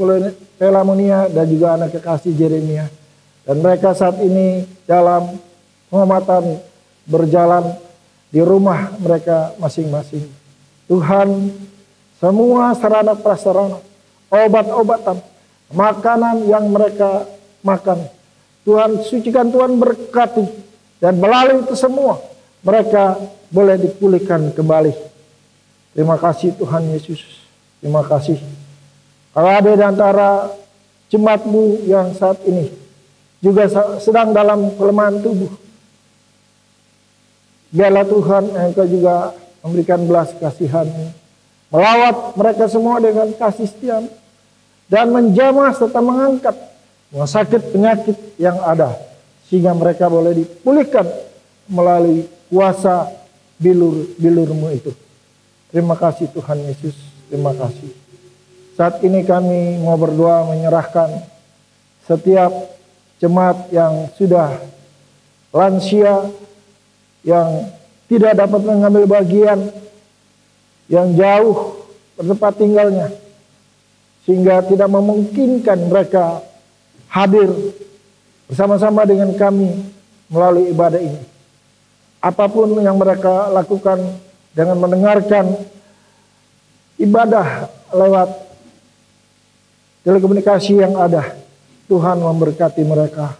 Pelamunia, dan juga anak kekasih Jeremia. Dan mereka saat ini dalam penghormatan berjalan di rumah mereka masing-masing. Tuhan, semua sarana prasarana, obat-obatan, makanan yang mereka makan, Tuhan sucikan, Tuhan berkati, dan melalui itu semua mereka boleh dipulihkan kembali. Terima kasih Tuhan Yesus, terima kasih. Kalau ada di antara jemaat-Mu yang saat ini juga sedang dalam kelemahan tubuh, biarlah Tuhan Engkau juga memberikan belas kasihan-Mu, melawat mereka semua dengan kasih setia, dan menjamah serta mengangkat semua sakit penyakit yang ada, sehingga mereka boleh dipulihkan melalui kuasa bilur-Mu itu. Terima kasih Tuhan Yesus, terima kasih. Saat ini kami mau berdoa menyerahkan setiap jemaat yang sudah lansia, yang tidak dapat mengambil bagian, yang jauh tempat tinggalnya, sehingga tidak memungkinkan mereka hadir bersama-sama dengan kami melalui ibadah ini. Apapun yang mereka lakukan dengan mendengarkan ibadah lewat telekomunikasi yang ada, Tuhan memberkati mereka,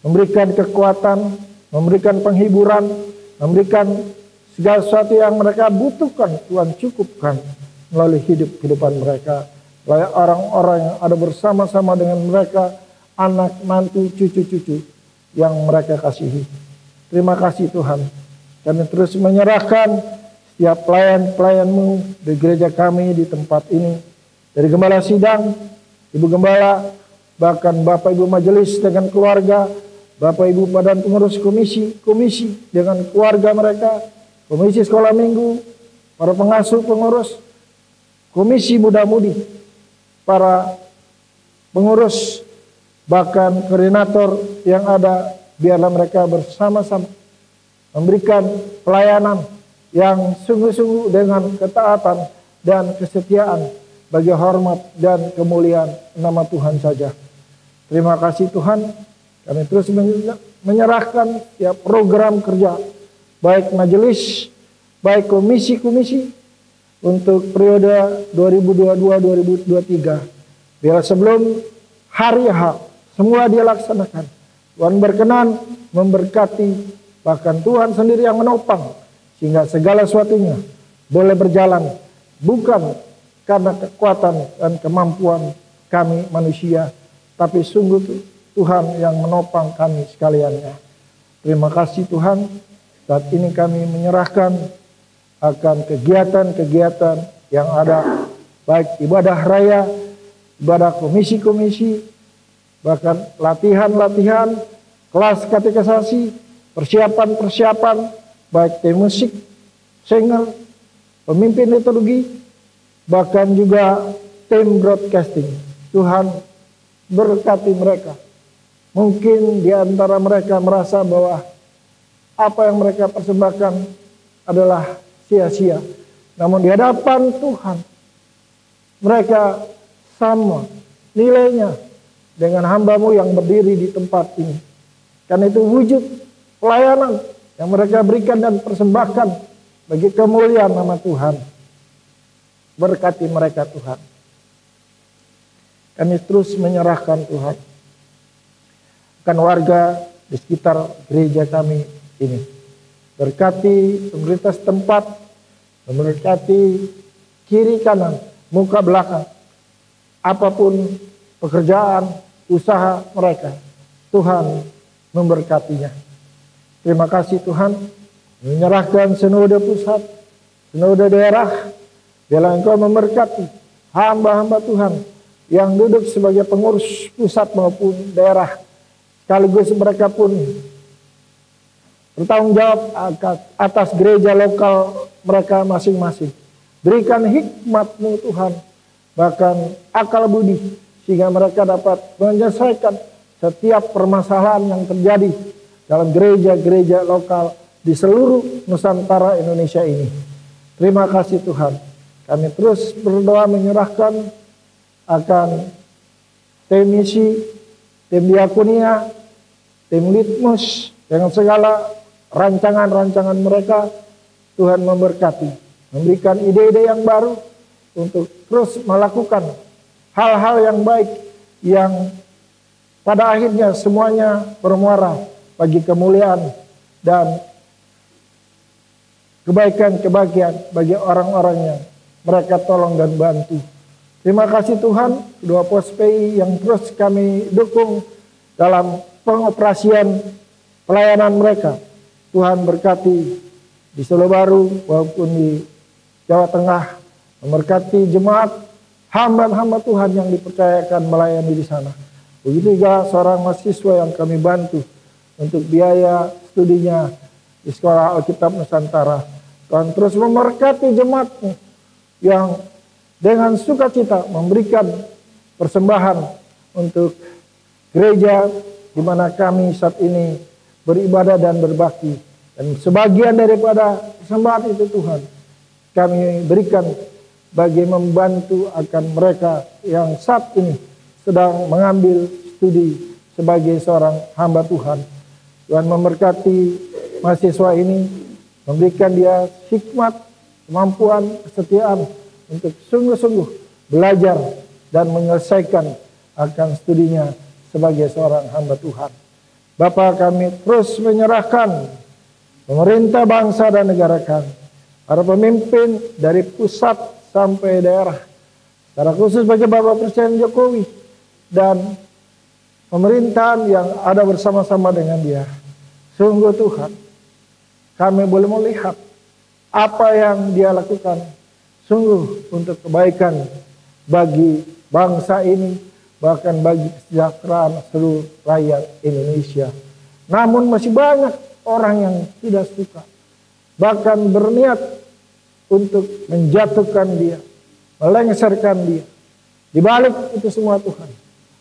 memberikan kekuatan, memberikan penghiburan, memberikan segala sesuatu yang mereka butuhkan. Tuhan cukupkan melalui kehidupan mereka, melalui orang-orang yang ada bersama-sama dengan mereka, anak, mantu, cucu-cucu yang mereka kasihi. Terima kasih Tuhan. Kami terus menyerahkan setiap pelayan-pelayanmu di gereja kami di tempat ini. Dari Gembala Sidang, Ibu Gembala, bahkan Bapak Ibu Majelis dengan keluarga, Bapak Ibu Badan Pengurus komisi dengan keluarga mereka, komisi sekolah minggu, para pengasuh pengurus, komisi muda-mudi, para pengurus, bahkan koordinator yang ada, biarlah mereka bersama-sama memberikan pelayanan yang sungguh-sungguh dengan ketaatan dan kesetiaan bagi hormat dan kemuliaan nama Tuhan saja. Terima kasih Tuhan, kami terus menyerahkan tiap program kerja, baik majelis, baik komisi-komisi untuk periode 2022-2023. Biar sebelum hari H semua dia laksanakan. Tuhan berkenan memberkati, bahkan Tuhan sendiri yang menopang sehingga segala sesuatunya boleh berjalan bukan karena kekuatan dan kemampuan kami manusia, tapi sungguh Tuhan yang menopang kami sekaliannya. Terima kasih Tuhan, saat ini kami menyerahkan akan kegiatan-kegiatan yang ada, baik ibadah raya, ibadah komisi-komisi, bahkan latihan-latihan, kelas katekisasi, persiapan-persiapan, baik tim musik, singer, pemimpin liturgi, bahkan juga tim broadcasting. Tuhan berkati mereka. Mungkin di antara mereka merasa bahwa apa yang mereka persembahkan adalah sia-sia. Namun di hadapan Tuhan, mereka sama nilainya dengan hamba-Mu yang berdiri di tempat ini. Karena itu wujud pelayanan yang mereka berikan dan persembahkan bagi kemuliaan nama Tuhan. Berkati mereka Tuhan. Kami terus menyerahkan Tuhan akan warga di sekitar gereja kami ini. Berkati pemerintah setempat, memberkati kiri kanan, muka belakang, apapun pekerjaan, usaha mereka, Tuhan memberkatinya. Terima kasih Tuhan, menyerahkan sinode pusat, sinode daerah, biarlah Engkau memberkati hamba-hamba Tuhan yang duduk sebagai pengurus pusat maupun daerah. Sekaligus mereka pun bertanggung jawab atas gereja lokal mereka masing-masing. Berikan hikmat-Mu Tuhan, bahkan akal budi, sehingga mereka dapat menyelesaikan setiap permasalahan yang terjadi dalam gereja-gereja lokal di seluruh Nusantara Indonesia ini. Terima kasih Tuhan. Kami terus berdoa menyerahkan akan tim misi, tim diakonia, tim litmus, dengan segala rancangan-rancangan mereka. Tuhan memberkati, memberikan ide-ide yang baru untuk terus melakukan hal-hal yang baik yang pada akhirnya semuanya bermuara bagi kemuliaan dan kebaikan-kebahagiaan bagi orang-orang yang mereka tolong dan bantu. Terima kasih Tuhan, kedua pos PI yang terus kami dukung dalam pengoperasian pelayanan mereka. Tuhan berkati di Solo Baru maupun di Jawa Tengah, memberkati jemaat, hamba-hamba Tuhan yang dipercayakan melayani di sana. Begitu juga seorang mahasiswa yang kami bantu untuk biaya studinya di Sekolah Alkitab Nusantara. Tuhan terus memberkati jemaat yang dengan sukacita memberikan persembahan untuk gereja di mana kami saat ini beribadah dan berbakti. Dan sebagian daripada persembahan itu Tuhan kami berikan bagi membantu akan mereka yang saat ini sedang mengambil studi sebagai seorang hamba Tuhan. Tuhan memberkati mahasiswa ini, memberikan dia hikmat, kemampuan, kesetiaan untuk sungguh-sungguh belajar dan menyelesaikan akan studinya sebagai seorang hamba Tuhan. Bapa, kami terus menyerahkan pemerintah bangsa dan negara kami, para pemimpin dari pusat sampai daerah, secara khusus bagi Bapak Presiden Jokowi dan pemerintahan yang ada bersama-sama dengan dia. Sungguh Tuhan, kami boleh melihat apa yang dia lakukan sungguh untuk kebaikan bagi bangsa ini, bahkan bagi kesejahteraan seluruh rakyat Indonesia. Namun masih banyak orang yang tidak suka, bahkan berniat untuk menjatuhkan dia, melengsarkan dia. Di balik itu semua Tuhan,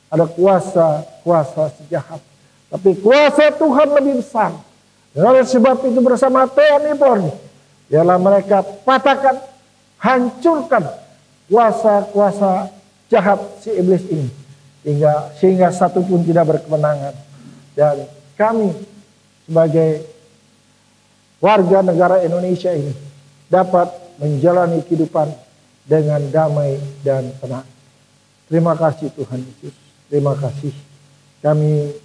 ada kuasa sejahat. Tapi kuasa Tuhan lebih besar. Dan oleh sebab itu bersama TNI Polri, ialah mereka patahkan, hancurkan kuasa-kuasa jahat si iblis ini. Sehingga satu pun tidak berkemenangan. Dan kami sebagai warga negara Indonesia ini dapat menjalani kehidupan dengan damai dan tenang. Terima kasih Tuhan Yesus. Terima kasih. Kami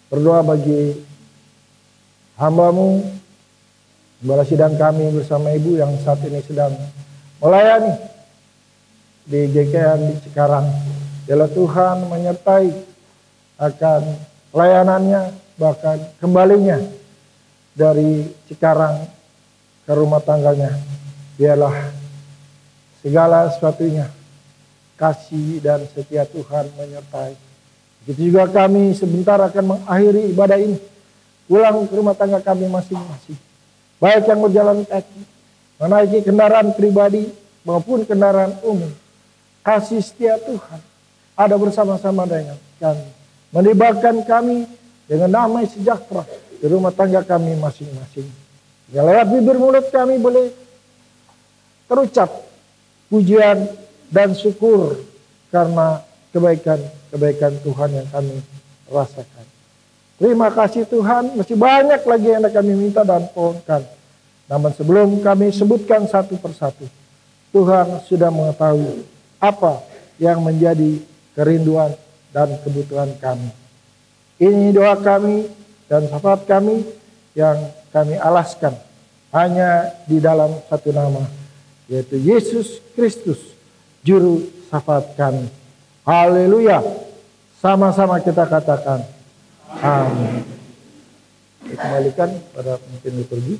berdoa bagi hamba-Mu, gembala sidang kami bersama Ibu yang saat ini sedang melayani di GKN di Cikarang. Biarlah Tuhan menyertai akan pelayanannya, bahkan kembalinya dari Cikarang ke rumah tangganya. Biarlah segala sesuatunya kasih dan setia Tuhan menyertai. Begitu juga kami sebentar akan mengakhiri ibadah ini, pulang ke rumah tangga kami masing-masing. Baik yang berjalan kaki, menaiki kendaraan pribadi maupun kendaraan umum. Kasih setia Tuhan ada bersama-sama dengan kami, melibatkan kami dengan damai sejahtera di rumah tangga kami masing-masing. Ya, lewat bibir mulut kami boleh terucap pujian dan syukur karena kebaikan Tuhan yang kami rasakan. Terima kasih Tuhan, masih banyak lagi yang kami minta dan pohonkan. Namun sebelum kami sebutkan satu persatu, Tuhan sudah mengetahui apa yang menjadi kerinduan dan kebutuhan kami. Ini doa kami dan syafaat kami yang kami alaskan hanya di dalam satu nama, yaitu Yesus Kristus, Juru Syafaat kami. Haleluya. Sama-sama kita katakan amin. Dikembalikan pada pemimpin liturgi.